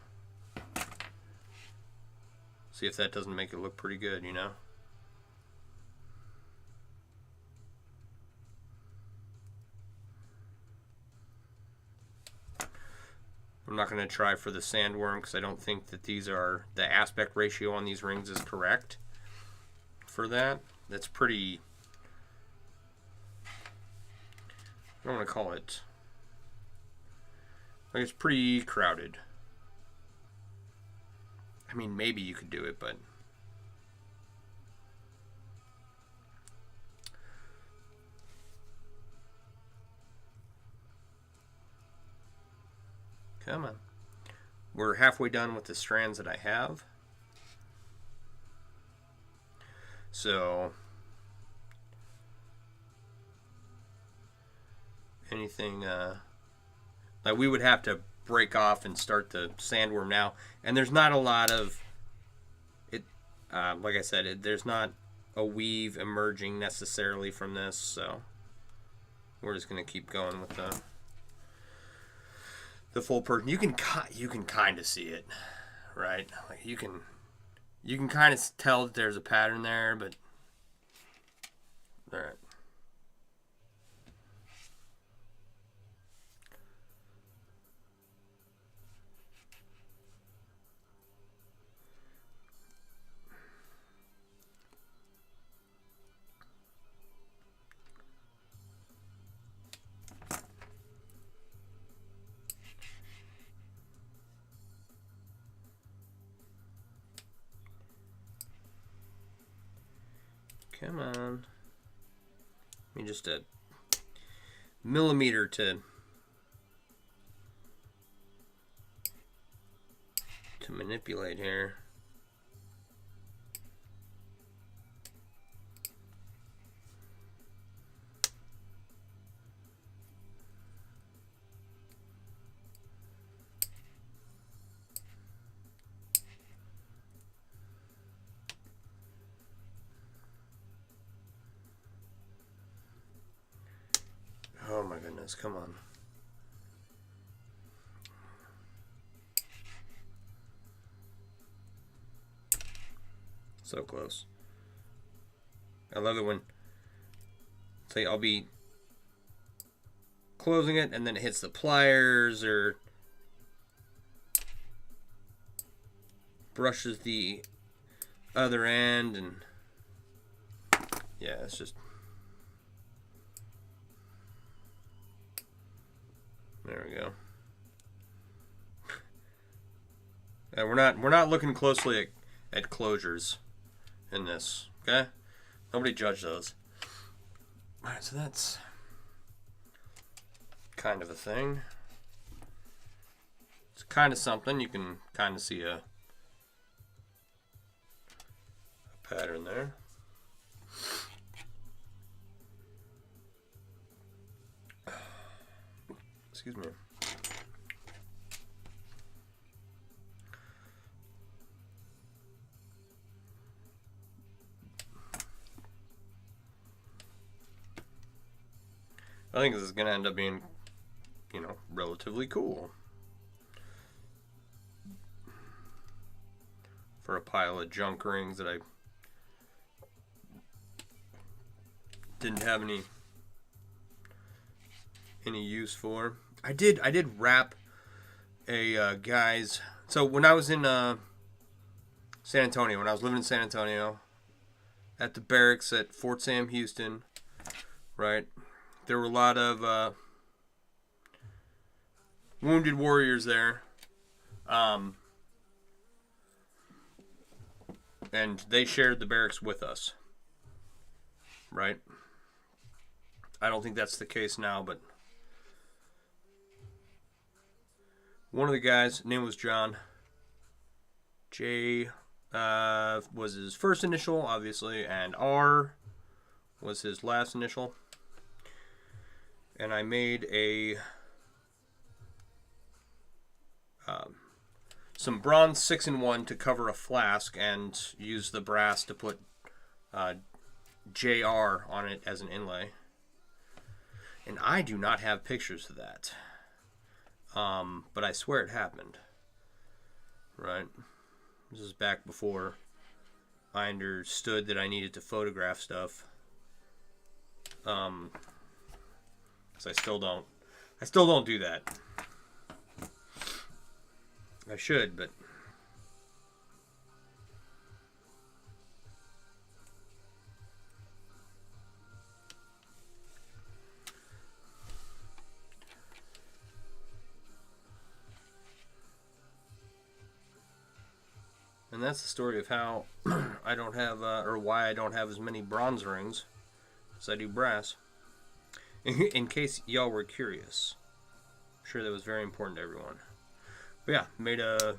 see if that doesn't make it look pretty good, you know. I'm not going to try for the sandworm because I don't think that these are, the aspect ratio on these rings is correct for that. That's pretty, I don't want to call it, like, it's pretty crowded. I mean, maybe you could do it, but come on. We're halfway done with the strands that I have. So, anything, like we would have to break off and start the sandworm now. And there's not a lot of, it. Like I said, there's not a weave emerging necessarily from this. So, we're just going to keep going with the full Persian. You can kind of see it, right? Like you can kind of tell that there's a pattern there, but all right. Come on. I mean, just a millimeter to manipulate here. Oh my goodness, come on. So close. I love it when, say, I'll be closing it and then it hits the pliers or brushes the other end, and yeah, it's just, there we go. And we're not looking closely at closures in this, okay? Nobody judge those. Alright, so that's kind of a thing. It's kind of something. You can kind of see a pattern there. Excuse me. I think this is going to end up being, you know, relatively cool. For a pile of junk rings that I didn't have any use for. I did wrap a guy's. So when I was in San Antonio, when I was living in San Antonio, at the barracks at Fort Sam Houston, right, there were a lot of wounded warriors there, and they shared the barracks with us, right? I don't think that's the case now, but one of the guys, name was John. J was his first initial, obviously, and R was his last initial. And I made some bronze 6-in-1 to cover a flask and use the brass to put JR on it as an inlay. And I do not have pictures of that. But I swear it happened. Right? This is back before I understood that I needed to photograph stuff. Because I still don't do that. I should, but and that's the story of how I don't have, or why I don't have as many bronze rings as I do brass. In case y'all were curious. I'm sure that was very important to everyone. But yeah, made a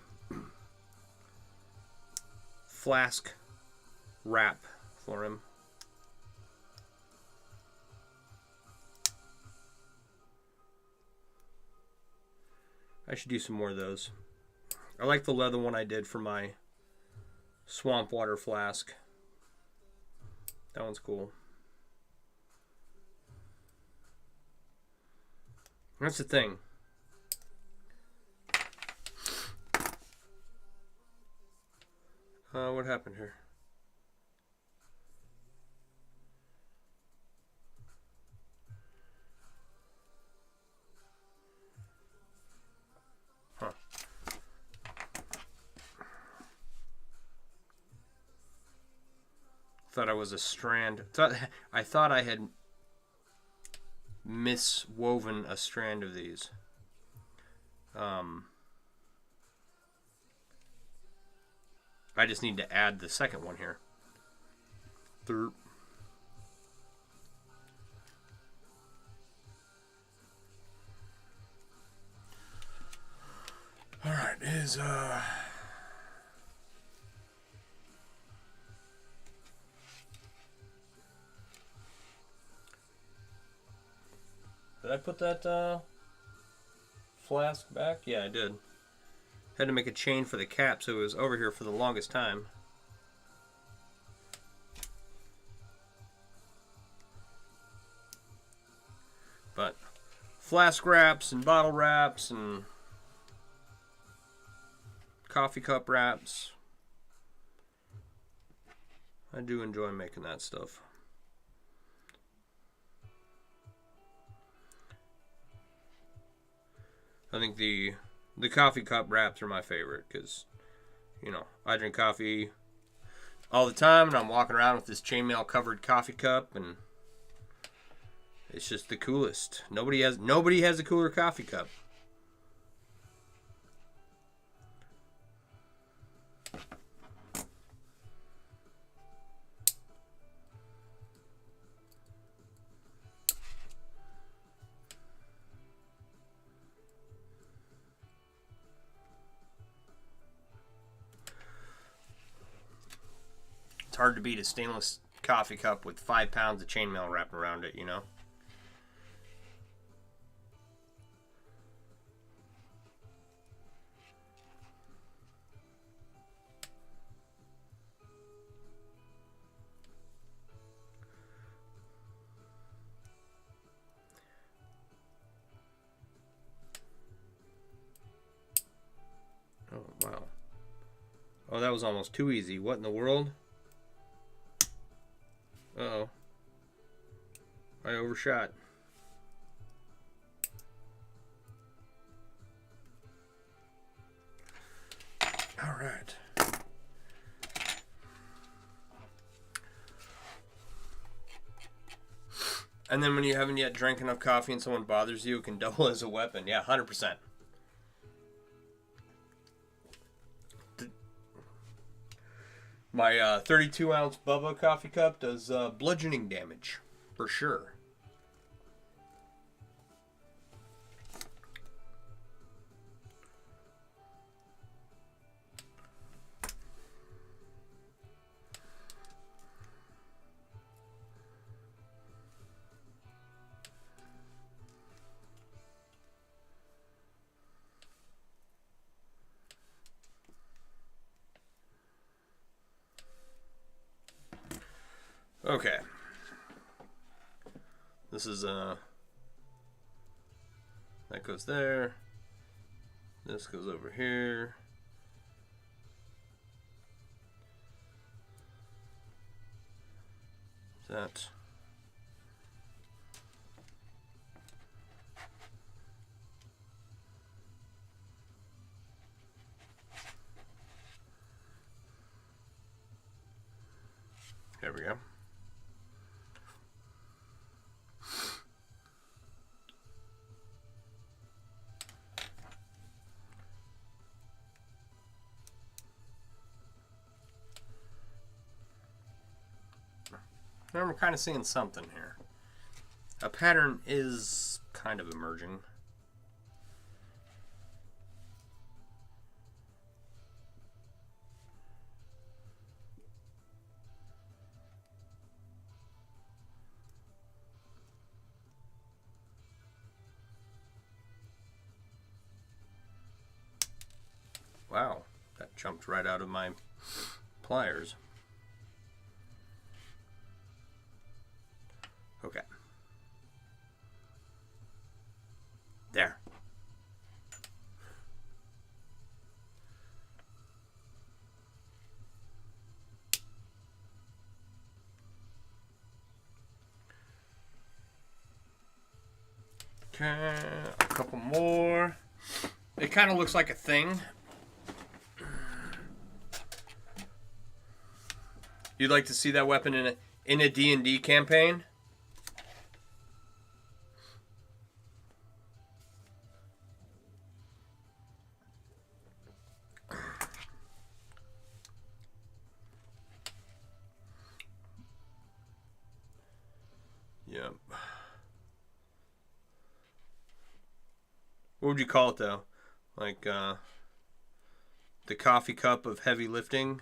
flask wrap for him. I should do some more of those. I like the leather one I did for my swamp water flask. That one's cool. That's the thing. What happened here? Huh. Thought I was a strand. I thought I had miswoven a strand of these. I just need to add the second one here. Alright, did I put that flask back? Yeah, I did. Had to make a chain for the cap, so it was over here for the longest time. But flask wraps and bottle wraps and coffee cup wraps. I do enjoy making that stuff. I think the coffee cup wraps are my favorite because, you know, I drink coffee all the time and I'm walking around with this chainmail covered coffee cup and it's just the coolest. Nobody has a cooler coffee cup. It's hard to beat a stainless coffee cup with 5 pounds of chainmail wrapped around it, you know? Oh, that was almost too easy. What in the world? Uh-oh. I overshot. All right. And then when you haven't yet drank enough coffee and someone bothers you, it can double as a weapon. Yeah, 100%. My 32-ounce Bubba coffee cup does bludgeoning damage, for sure. Okay. This is, that goes there. This goes over here. That. There we go. Now we're kind of seeing something here. A pattern is kind of emerging. Wow, that jumped right out of my pliers. Okay. There. Okay, a couple more. It kind of looks like a thing. You'd like to see that weapon in a D&D campaign? Yep. What would you call it though? Like the coffee cup of heavy lifting?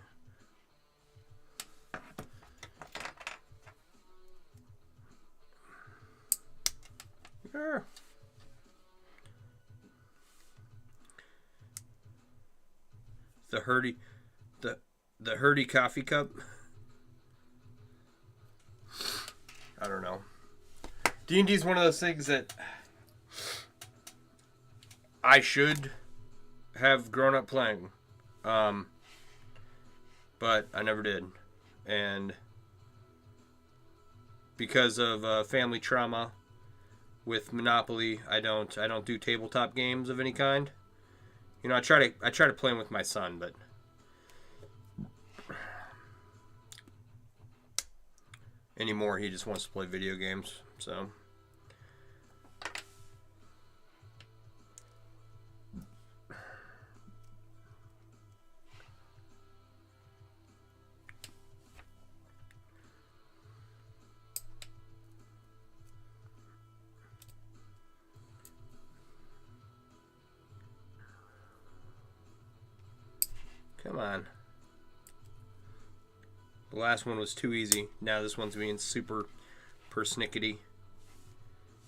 Sure. The Hurdy coffee cup. I don't know. D&D is one of those things that I should have grown up playing, but I never did, and because of family trauma with Monopoly, I don't do tabletop games of any kind. You know, I try to play them with my son, but anymore he just wants to play video games. So come on. The last one was too easy. Now this one's being super persnickety.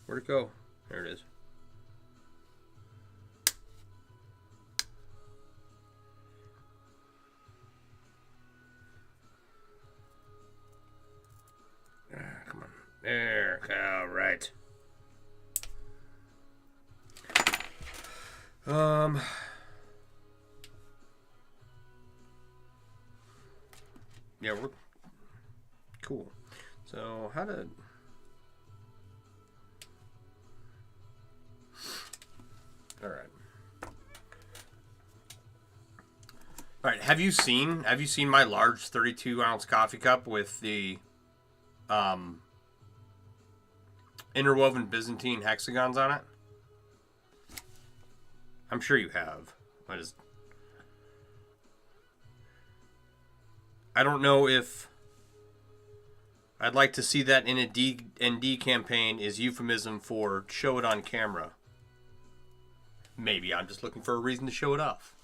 Where'd it go? There it is. Come on. There. All right. Yeah, we're cool. So how to... All right. All right. Have you seen my large 32-ounce coffee cup with the interwoven Byzantine hexagons on it? I'm sure you have. I don't know if I'd like to see that in a D&D campaign is euphemism for show it on camera. Maybe I'm just looking for a reason to show it off.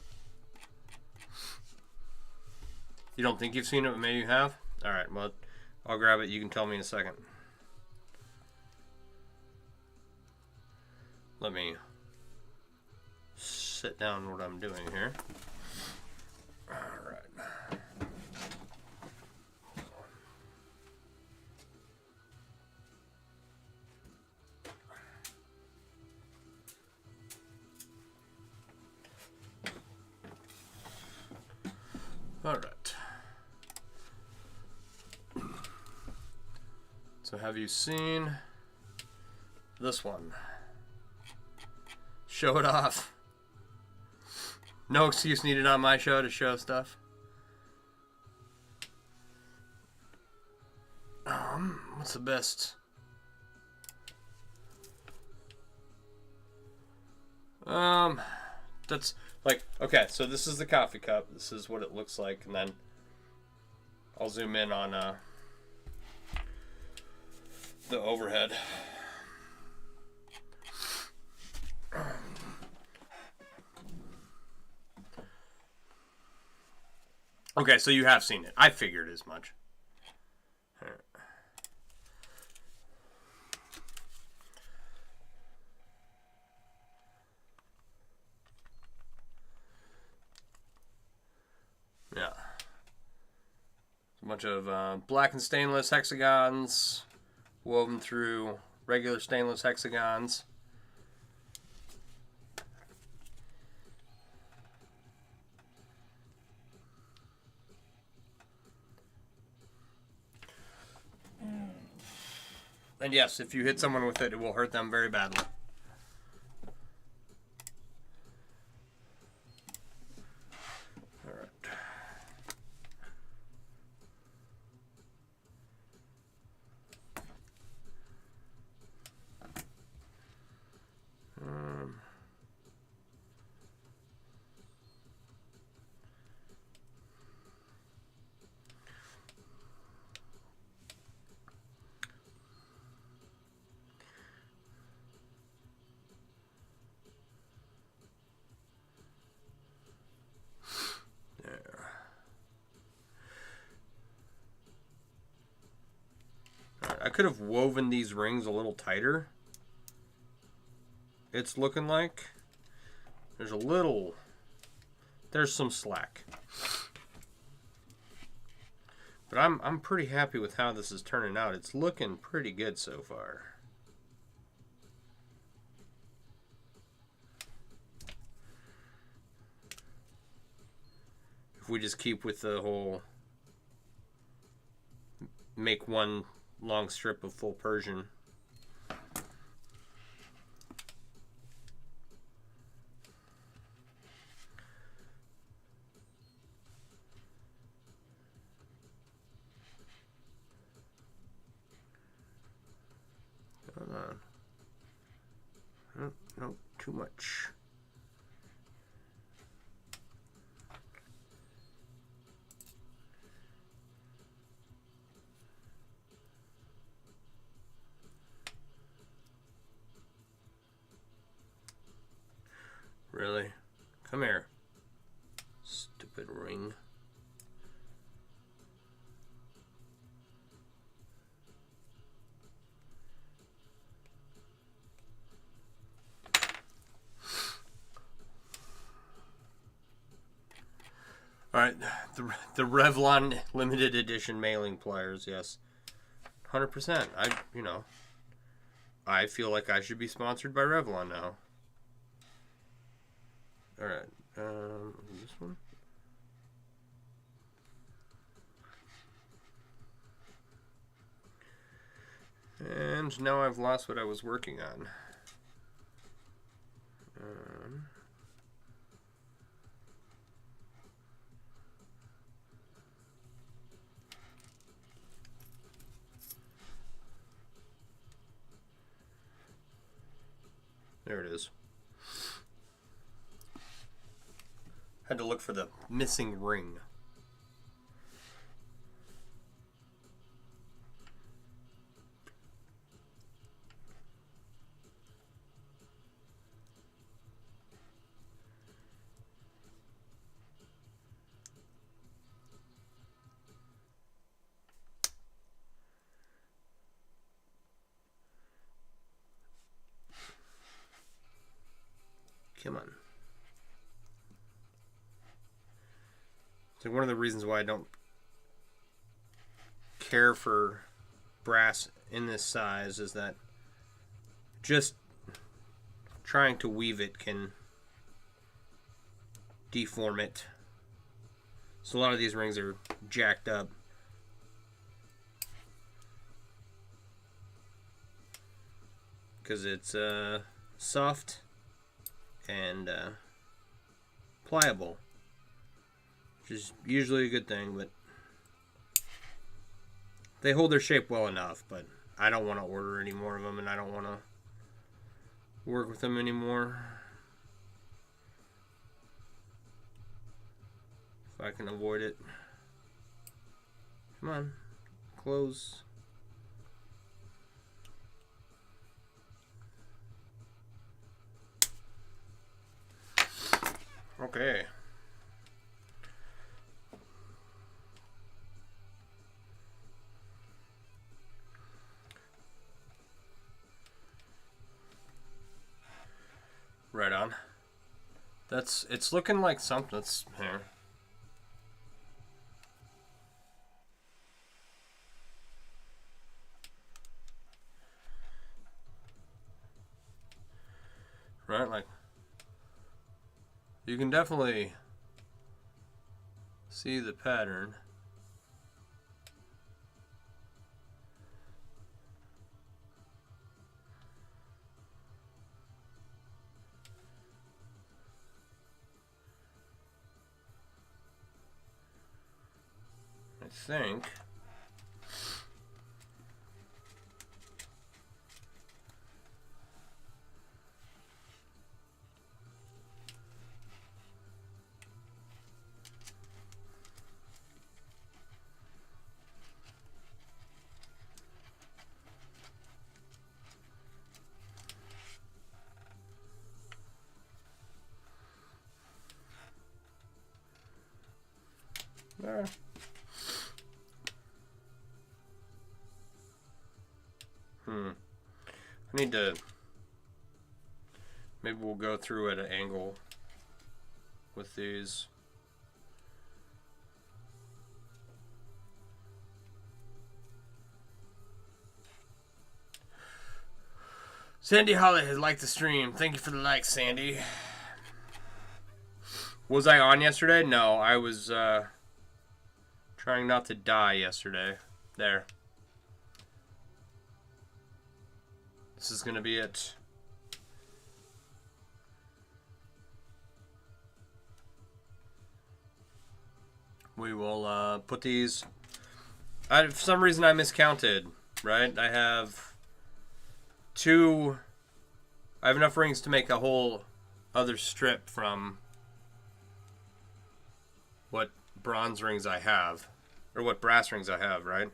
You don't think you've seen it, but maybe you have? Alright, well, I'll grab it. You can tell me in a second. Let me sit down what I'm doing here. Alright. Alright. So have you seen this one? Show it off. No excuse needed on my show to show stuff. What's the best? That's like, okay, so this is the coffee cup. This is what it looks like, and then I'll zoom in on the overhead. Okay, so you have seen it. I figured as much. Yeah. A bunch of black and stainless hexagons woven through regular stainless hexagons. And yes, if you hit someone with it, it will hurt them very badly. All right. I could have woven these rings a little tighter. It's looking like there's some slack. But I'm pretty happy with how this is turning out. It's looking pretty good so far. If we just keep with the whole make one long strip of full Persian. Hold on. No, too much. Really? Come here. Stupid ring. Alright, the Revlon limited edition mailing pliers, yes. 100%. I feel like I should be sponsored by Revlon now. Alright, this one? And now I've lost what I was working on. There it is. Had to look for the missing ring. Come on. So one of the reasons why I don't care for brass in this size is that just trying to weave it can deform it. So a lot of these rings are jacked up. Because it's soft and pliable, which is usually a good thing, but they hold their shape well enough. But I don't want to order any more of them, and I don't want to work with them anymore if I can avoid it. Come on, close. Okay. Right on. It's looking like something's here. Right, like you can definitely see the pattern. I think there. I need to, maybe we'll go through at an angle with these. Sandy Holly has liked the stream. Thank you for the like, Sandy. Was I on yesterday? No, I was trying not to die yesterday. There. This is going to be it. We will put these... for some reason I miscounted, right? I have enough rings to make a whole other strip from what bronze rings I have. Or what brass rings I have, right?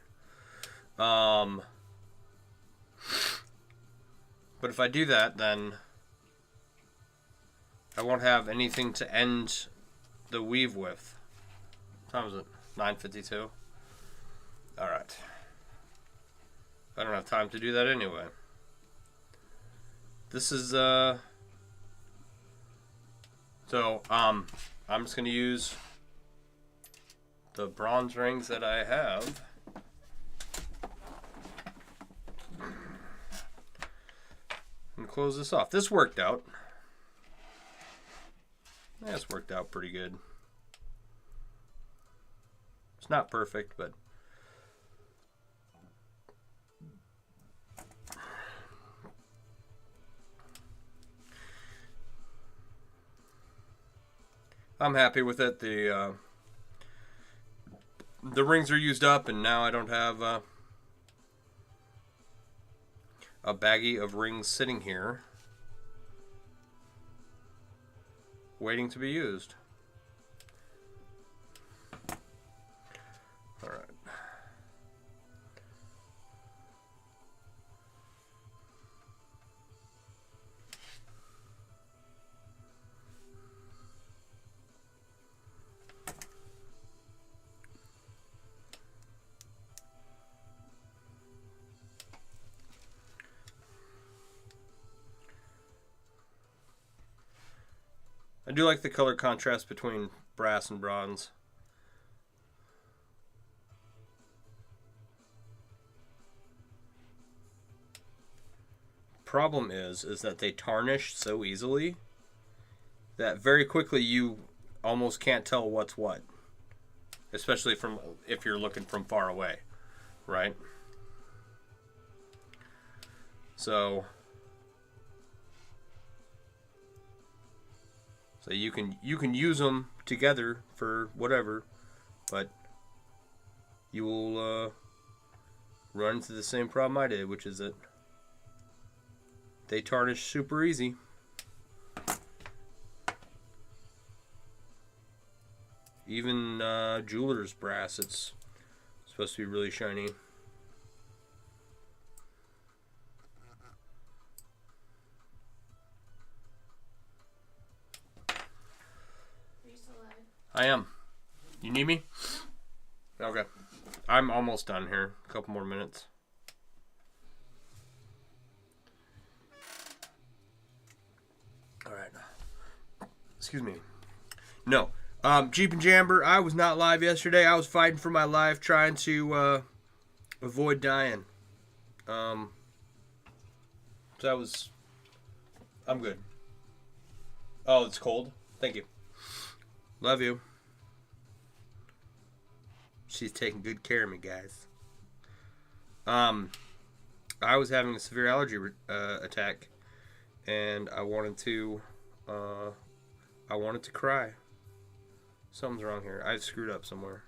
But if I do that, then I won't have anything to end the weave with. What time is it? 9:52? Alright. I don't have time to do that anyway. This is, so, I'm just going to use the bronze rings that I have. And close this off. This worked out. This worked out pretty good. It's not perfect, but I'm happy with it. The rings are used up, and now I don't have a baggie of rings sitting here waiting to be used. All right. I do like the color contrast between brass and bronze. Problem is that they tarnish so easily that very quickly you almost can't tell what's what, especially from if you're looking from far away, right? So you can use them together for whatever, but you will run into the same problem I did, which is that they tarnish super easy. Even jeweler's brass, it's supposed to be really shiny. I am. You need me? Okay. I'm almost done here. A couple more minutes. Alright. Excuse me. No. Jeep and Jamber, I was not live yesterday. I was fighting for my life, trying to avoid dying. So I'm good. Oh, it's cold? Thank you. Love you. She's taking good care of me, guys. I was having a severe allergy attack, and I wanted to cry. Something's wrong here. I've screwed up somewhere.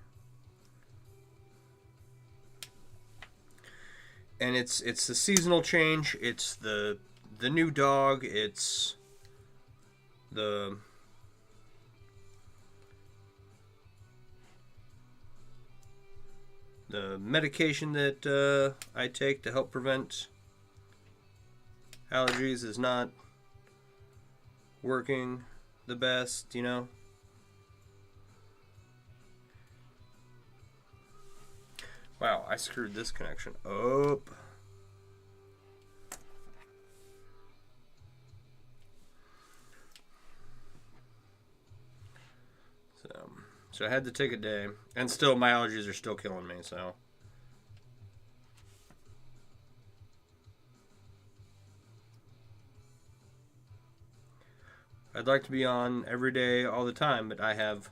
And it's the seasonal change. It's the new dog. It's the medication that I take to help prevent allergies is not working the best, you know. Wow, I screwed this connection up. So I had to take a day, and still my allergies are still killing me, so. I'd like to be on every day, all the time, but I have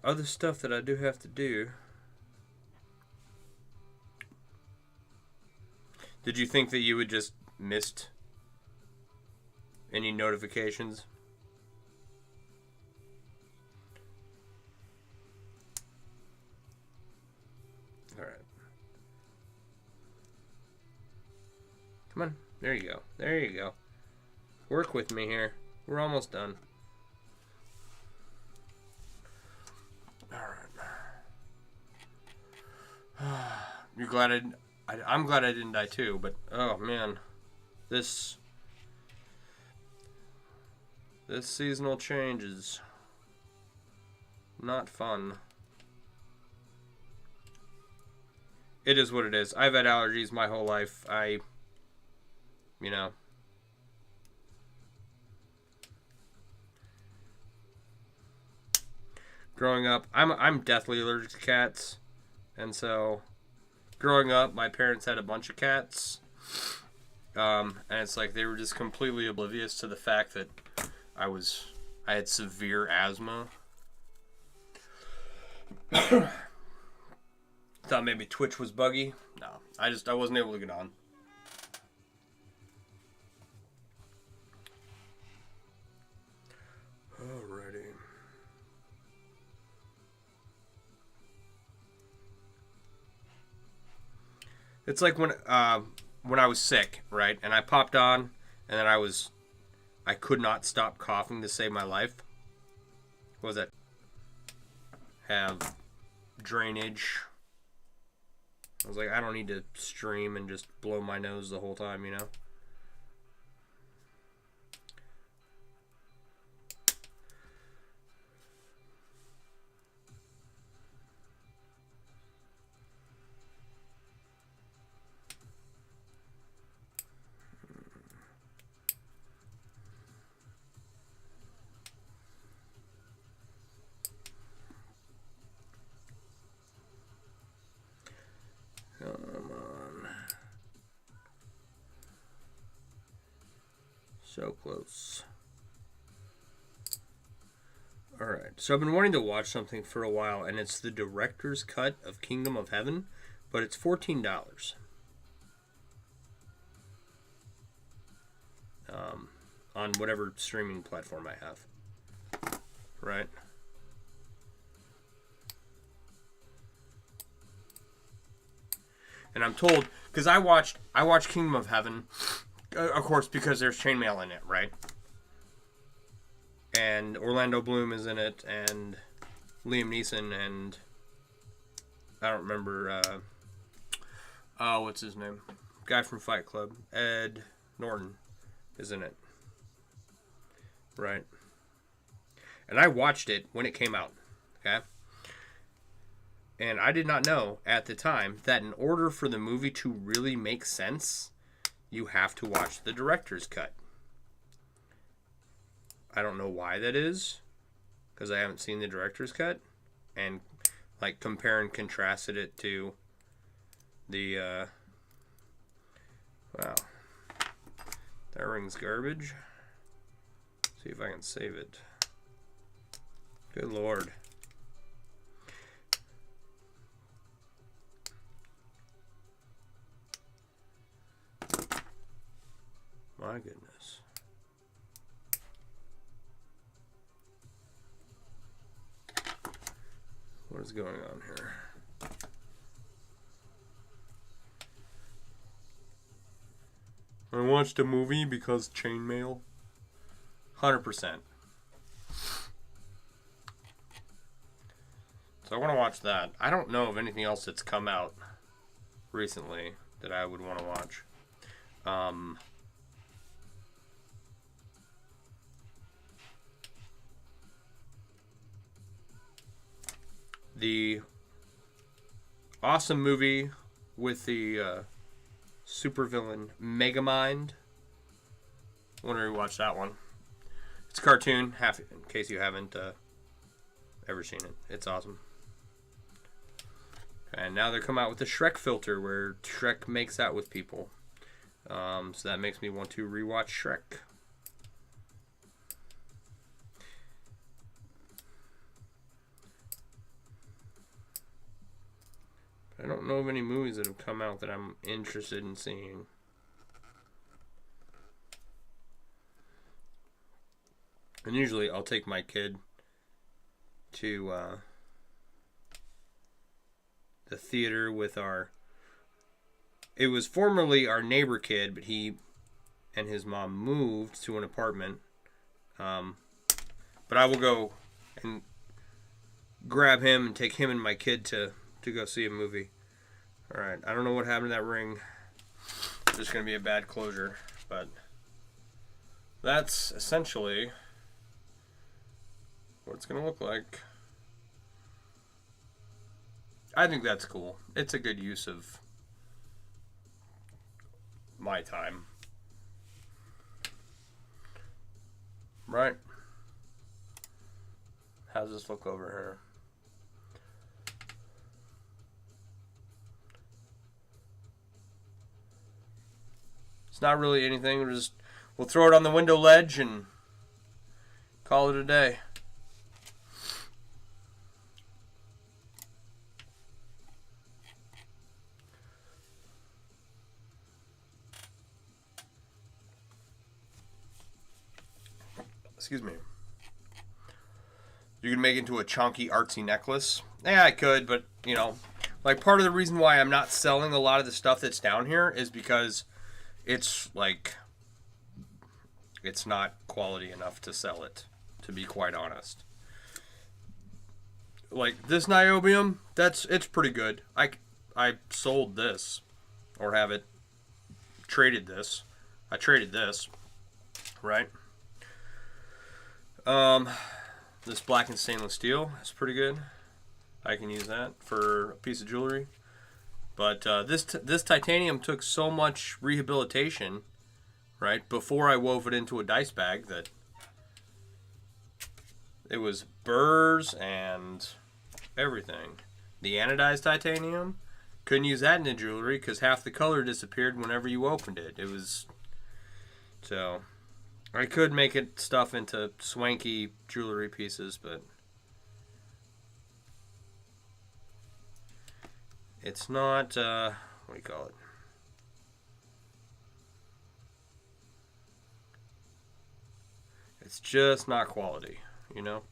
other stuff that I do have to do. Did you think that you would just missed any notifications? Alright. Come on. There you go. There you go. Work with me here. We're almost done. You're glad I'm glad I didn't die too, but oh man, this seasonal change is not fun. It is what it is. I've had allergies my whole life. You know. Growing up, I'm deathly allergic to cats, and so growing up, my parents had a bunch of cats, and it's like they were just completely oblivious to the fact that I had severe asthma. Thought maybe Twitch was buggy. No, I wasn't able to get on. It's like when I was sick, right? And I popped on, and then I could not stop coughing to save my life. What was that? Have drainage. I was like, I don't need to stream and just blow my nose the whole time, you know? Come on. So close. Alright, so I've been wanting to watch something for a while, and it's the director's cut of Kingdom of Heaven, but it's $14. On whatever streaming platform I have. Right? And I'm told, because I watched Kingdom of Heaven, of course, because there's chainmail in it, right? And Orlando Bloom is in it, and Liam Neeson, and I don't remember, what's his name? Guy from Fight Club. Ed Norton is in it. Right? And I watched it when it came out, okay? And I did not know at the time that in order for the movie to really make sense, you have to watch the director's cut. I don't know why that is, because I haven't seen the director's cut, and like compare and contrasted it to the wow, that ring's garbage. See if I can save it. Good Lord. My goodness. What is going on here? I watched a movie because chainmail. 100%. So I want to watch that. I don't know of anything else that's come out recently that I would want to watch. The awesome movie with the supervillain Megamind. I want to rewatch that one. It's a cartoon, in case you haven't ever seen it. It's awesome. And now they're coming out with the Shrek filter where Shrek makes out with people. So that makes me want to rewatch Shrek. I don't know of any movies that have come out that I'm interested in seeing. And usually I'll take my kid to the theater with it was formerly our neighbor kid, but he and his mom moved to an apartment. But I will go and grab him and take him and my kid to go see a movie. Alright, I don't know what happened to that ring. It's just going to be a bad closure, but that's essentially what it's going to look like. I think that's cool. It's a good use of my time. Right? How's this look over here? It's not really anything. We'll throw it on the window ledge and call it a day. Excuse me. You could make it into a chunky, artsy necklace. Yeah, I could, but, you know, Like, part of the reason why I'm not selling a lot of the stuff that's down here is because it's, like, it's not quality enough to sell it, to be quite honest. Like, this niobium, it's pretty good. I sold this, or have it, traded this. I traded this, right? This black and stainless steel is pretty good. I can use that for a piece of jewelry. But this titanium took so much rehabilitation, right, before I wove it into a dice bag that it was burrs and everything. The anodized titanium, couldn't use that in the jewelry because half the color disappeared whenever you opened it. It was... So, I could make it stuff into swanky jewelry pieces, but... It's not, what do you call it? It's just not quality, you know?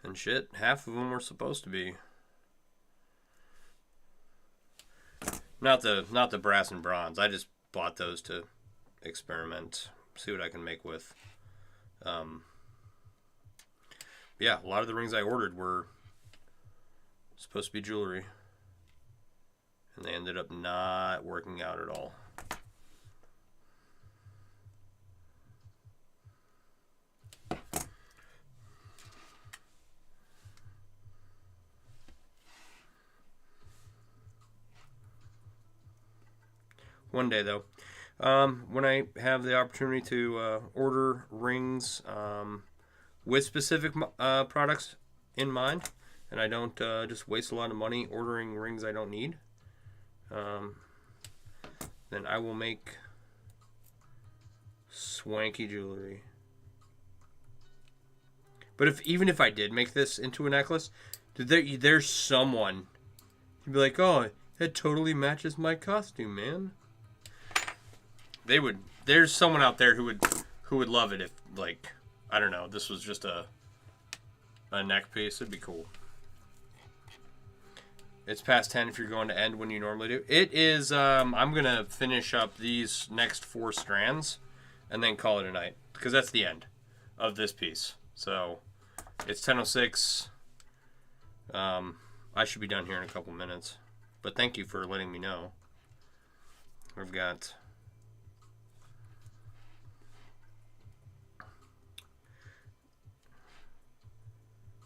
And shit, half of them were supposed to be. Not the brass and bronze. I just bought those to experiment, see what I can make with. Yeah, a lot of the rings I ordered were supposed to be jewelry, and they ended up not working out at all. One day, though, when I have the opportunity to order rings with specific products in mind, and I don't just waste a lot of money ordering rings I don't need, then I will make swanky jewelry. But even if I did make this into a necklace, there's someone who'd be like, "Oh, that totally matches my costume, man." They would. There's someone out there who would love it if, like, I don't know, this was just a neck piece. It'd be cool. It's past 10 if you're going to end when you normally do. It is. I'm gonna finish up these next 4 strands, and then call it a night because that's the end of this piece. So it's 10:06. I should be done here in a couple minutes, but thank you for letting me know. We've got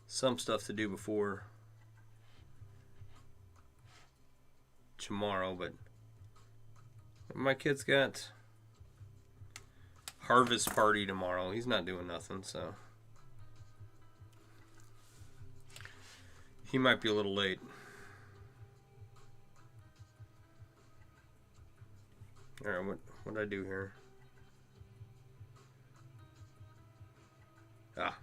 some stuff to do before tomorrow, but my kid's got harvest party tomorrow. He's not doing nothing, so he might be a little late. Alright, what did I do here? Ah.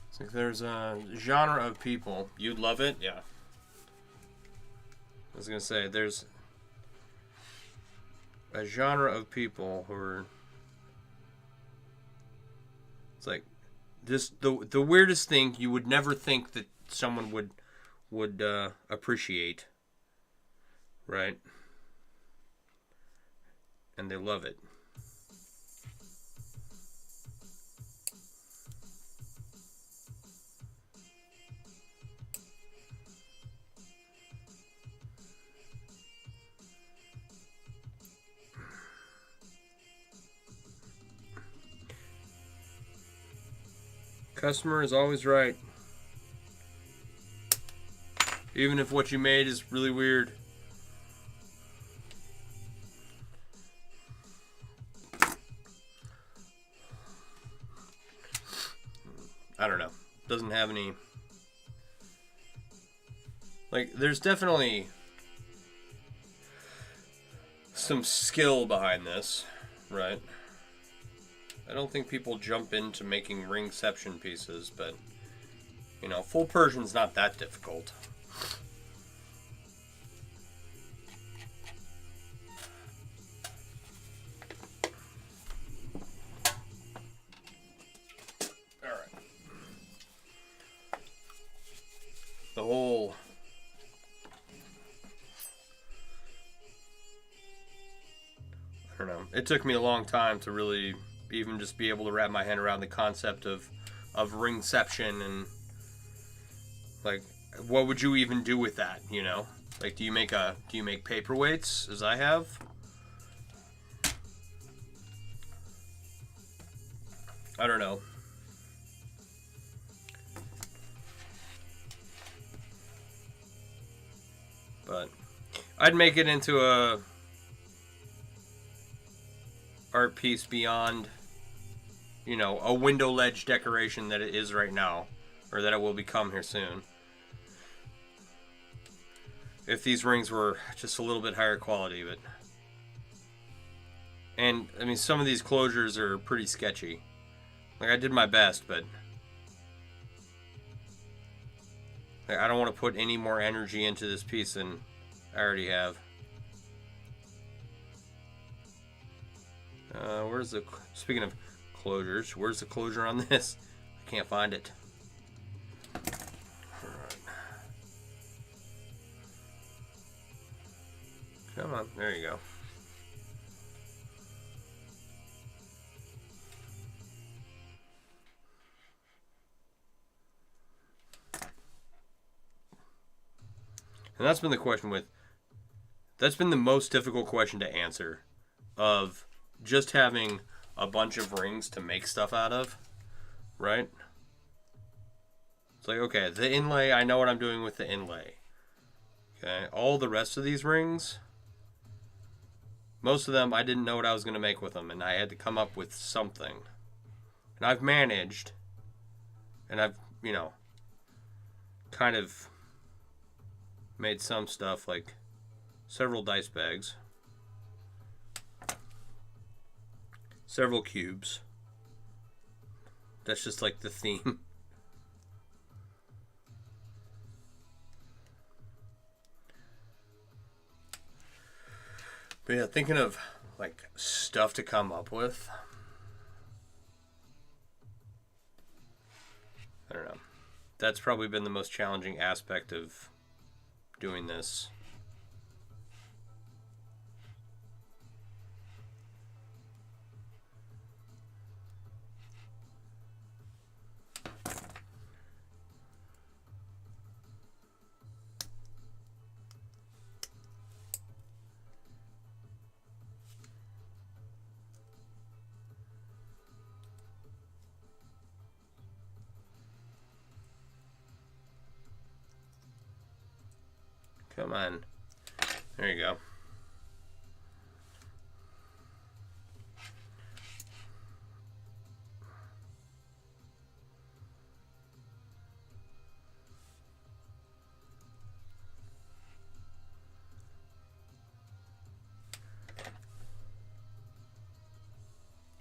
It's like there's a genre of people. You'd love it? Yeah. I was going to say, there's a genre of people who are... It's like, just the weirdest thing you would never think that someone would appreciate. Right? And they love it. Customer is always right. Even if what you made is really weird. I don't know. Doesn't have any... Like, there's definitely some skill behind this, right? I don't think people jump into making ringception pieces, but, you know, full Persian's not that difficult. The whole I don't know. It took me a long time to really even just be able to wrap my head around the concept of ringception and like what would you even do with that, you know? Like do you make paperweights as I have? I don't know. But I'd make it into a art piece beyond, you know, a window ledge decoration that it is right now, or that it will become here soon. If these rings were just a little bit higher quality, but and I mean some of these closures are pretty sketchy. Like I did my best, but like, I don't want to put any more energy into this piece than I already have. Where's the... Speaking of closures, where's the closure on this? I can't find it. Alright. Come on, there you go. And that's been the question with... That's been the most difficult question to answer. Of just having a bunch of rings to make stuff out of. Right? It's like, okay, the inlay, I know what I'm doing with the inlay. Okay, all the rest of these rings... Most of them, I didn't know what I was going to make with them. And I had to come up with something. And I've managed. And I've, you know... kind of... made some stuff like several dice bags, several cubes. That's just like the theme. But yeah, thinking of like stuff to come up with. I don't know. That's probably been the most challenging aspect of doing this. Come on. There you go.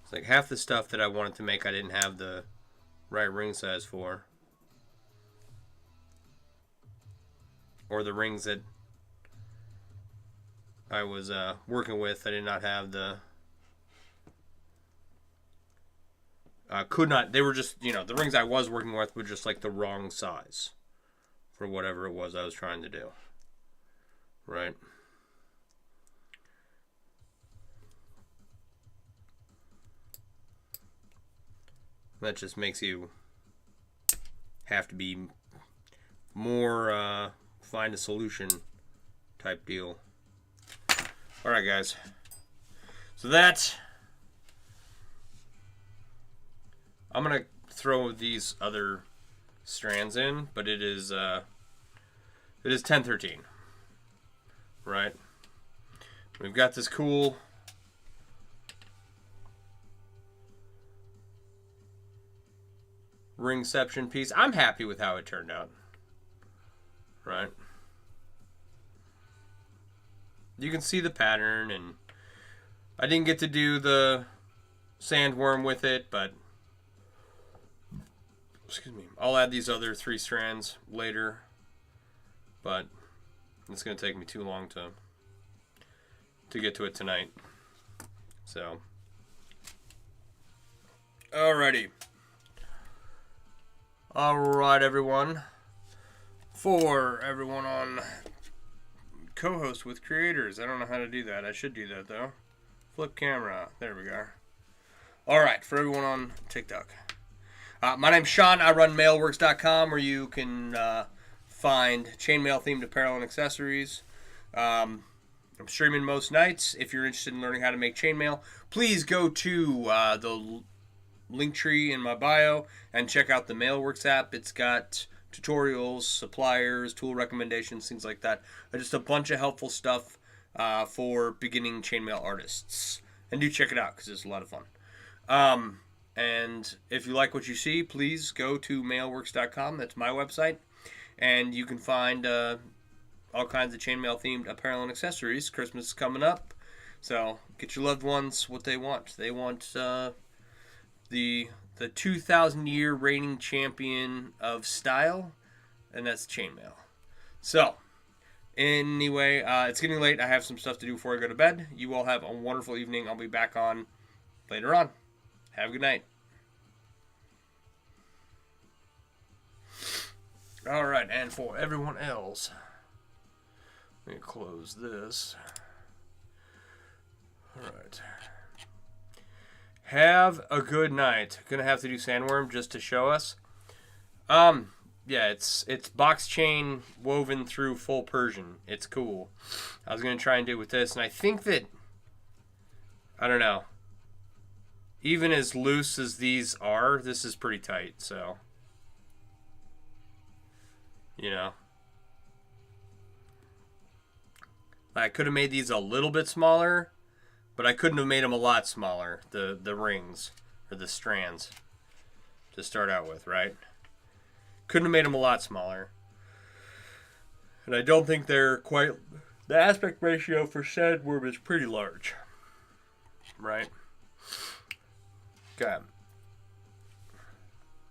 It's like half the stuff that I wanted to make I didn't have the right ring size for. Or the rings that I was working with, I did not have the... could not... They were just, you know, the rings I was working with were just like the wrong size for whatever it was I was trying to do. Right? That just makes you have to be more... find a solution type deal. Alright guys, so that I'm gonna throw these other strands in, but it is 1013, right? We've got this cool ringception piece. I'm happy with how it turned out. Right. you can see the pattern. And I didn't get to do the sandworm with it, but excuse me, I'll add these other 3 strands later, but it's going to take me too long to get to it tonight. So, alrighty. Alright, everyone. For everyone on co-host with creators. I don't know how to do that. I should do that, though. Flip camera. There we go. Alright, for everyone on TikTok. My name's Sean. I run mailworks.com, where you can find chainmail-themed apparel and accessories. I'm streaming most nights. If you're interested in learning how to make chainmail, please go to the link tree in my bio and check out the Mailworks app. It's got tutorials, suppliers, tool recommendations, things like that. Just a bunch of helpful stuff for beginning chainmail artists. And do check it out because it's a lot of fun. And if you like what you see, please go to mailworks.com. That's my website. And you can find all kinds of chainmail themed apparel and accessories. Christmas is coming up. So get your loved ones what they want. They want the 2,000 year reigning champion of style, and that's chainmail. So anyway, it's getting late. I have some stuff to do before I go to bed. You all have a wonderful evening. I'll be back on later on. Have a good night. All right, and for everyone else, let me close this. All right. Have a good night. Gonna have to do sandworm just to show us. Yeah, it's box chain woven through full Persian. It's cool. I was gonna try and do it with this, and I think that, I don't know, even as loose as these are, this is pretty tight, so, you know. I could have made these a little bit smaller, but I couldn't have made them a lot smaller, the rings, or the strands, to start out with, right? Couldn't have made them a lot smaller. And I don't think they're quite, the aspect ratio for sandworm is pretty large, right? Okay.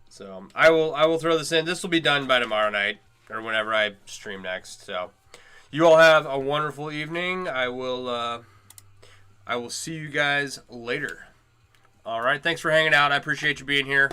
So I will throw this in. This will be done by tomorrow night, or whenever I stream next. So you all have a wonderful evening. I will see you guys later. All right. Thanks for hanging out. I appreciate you being here.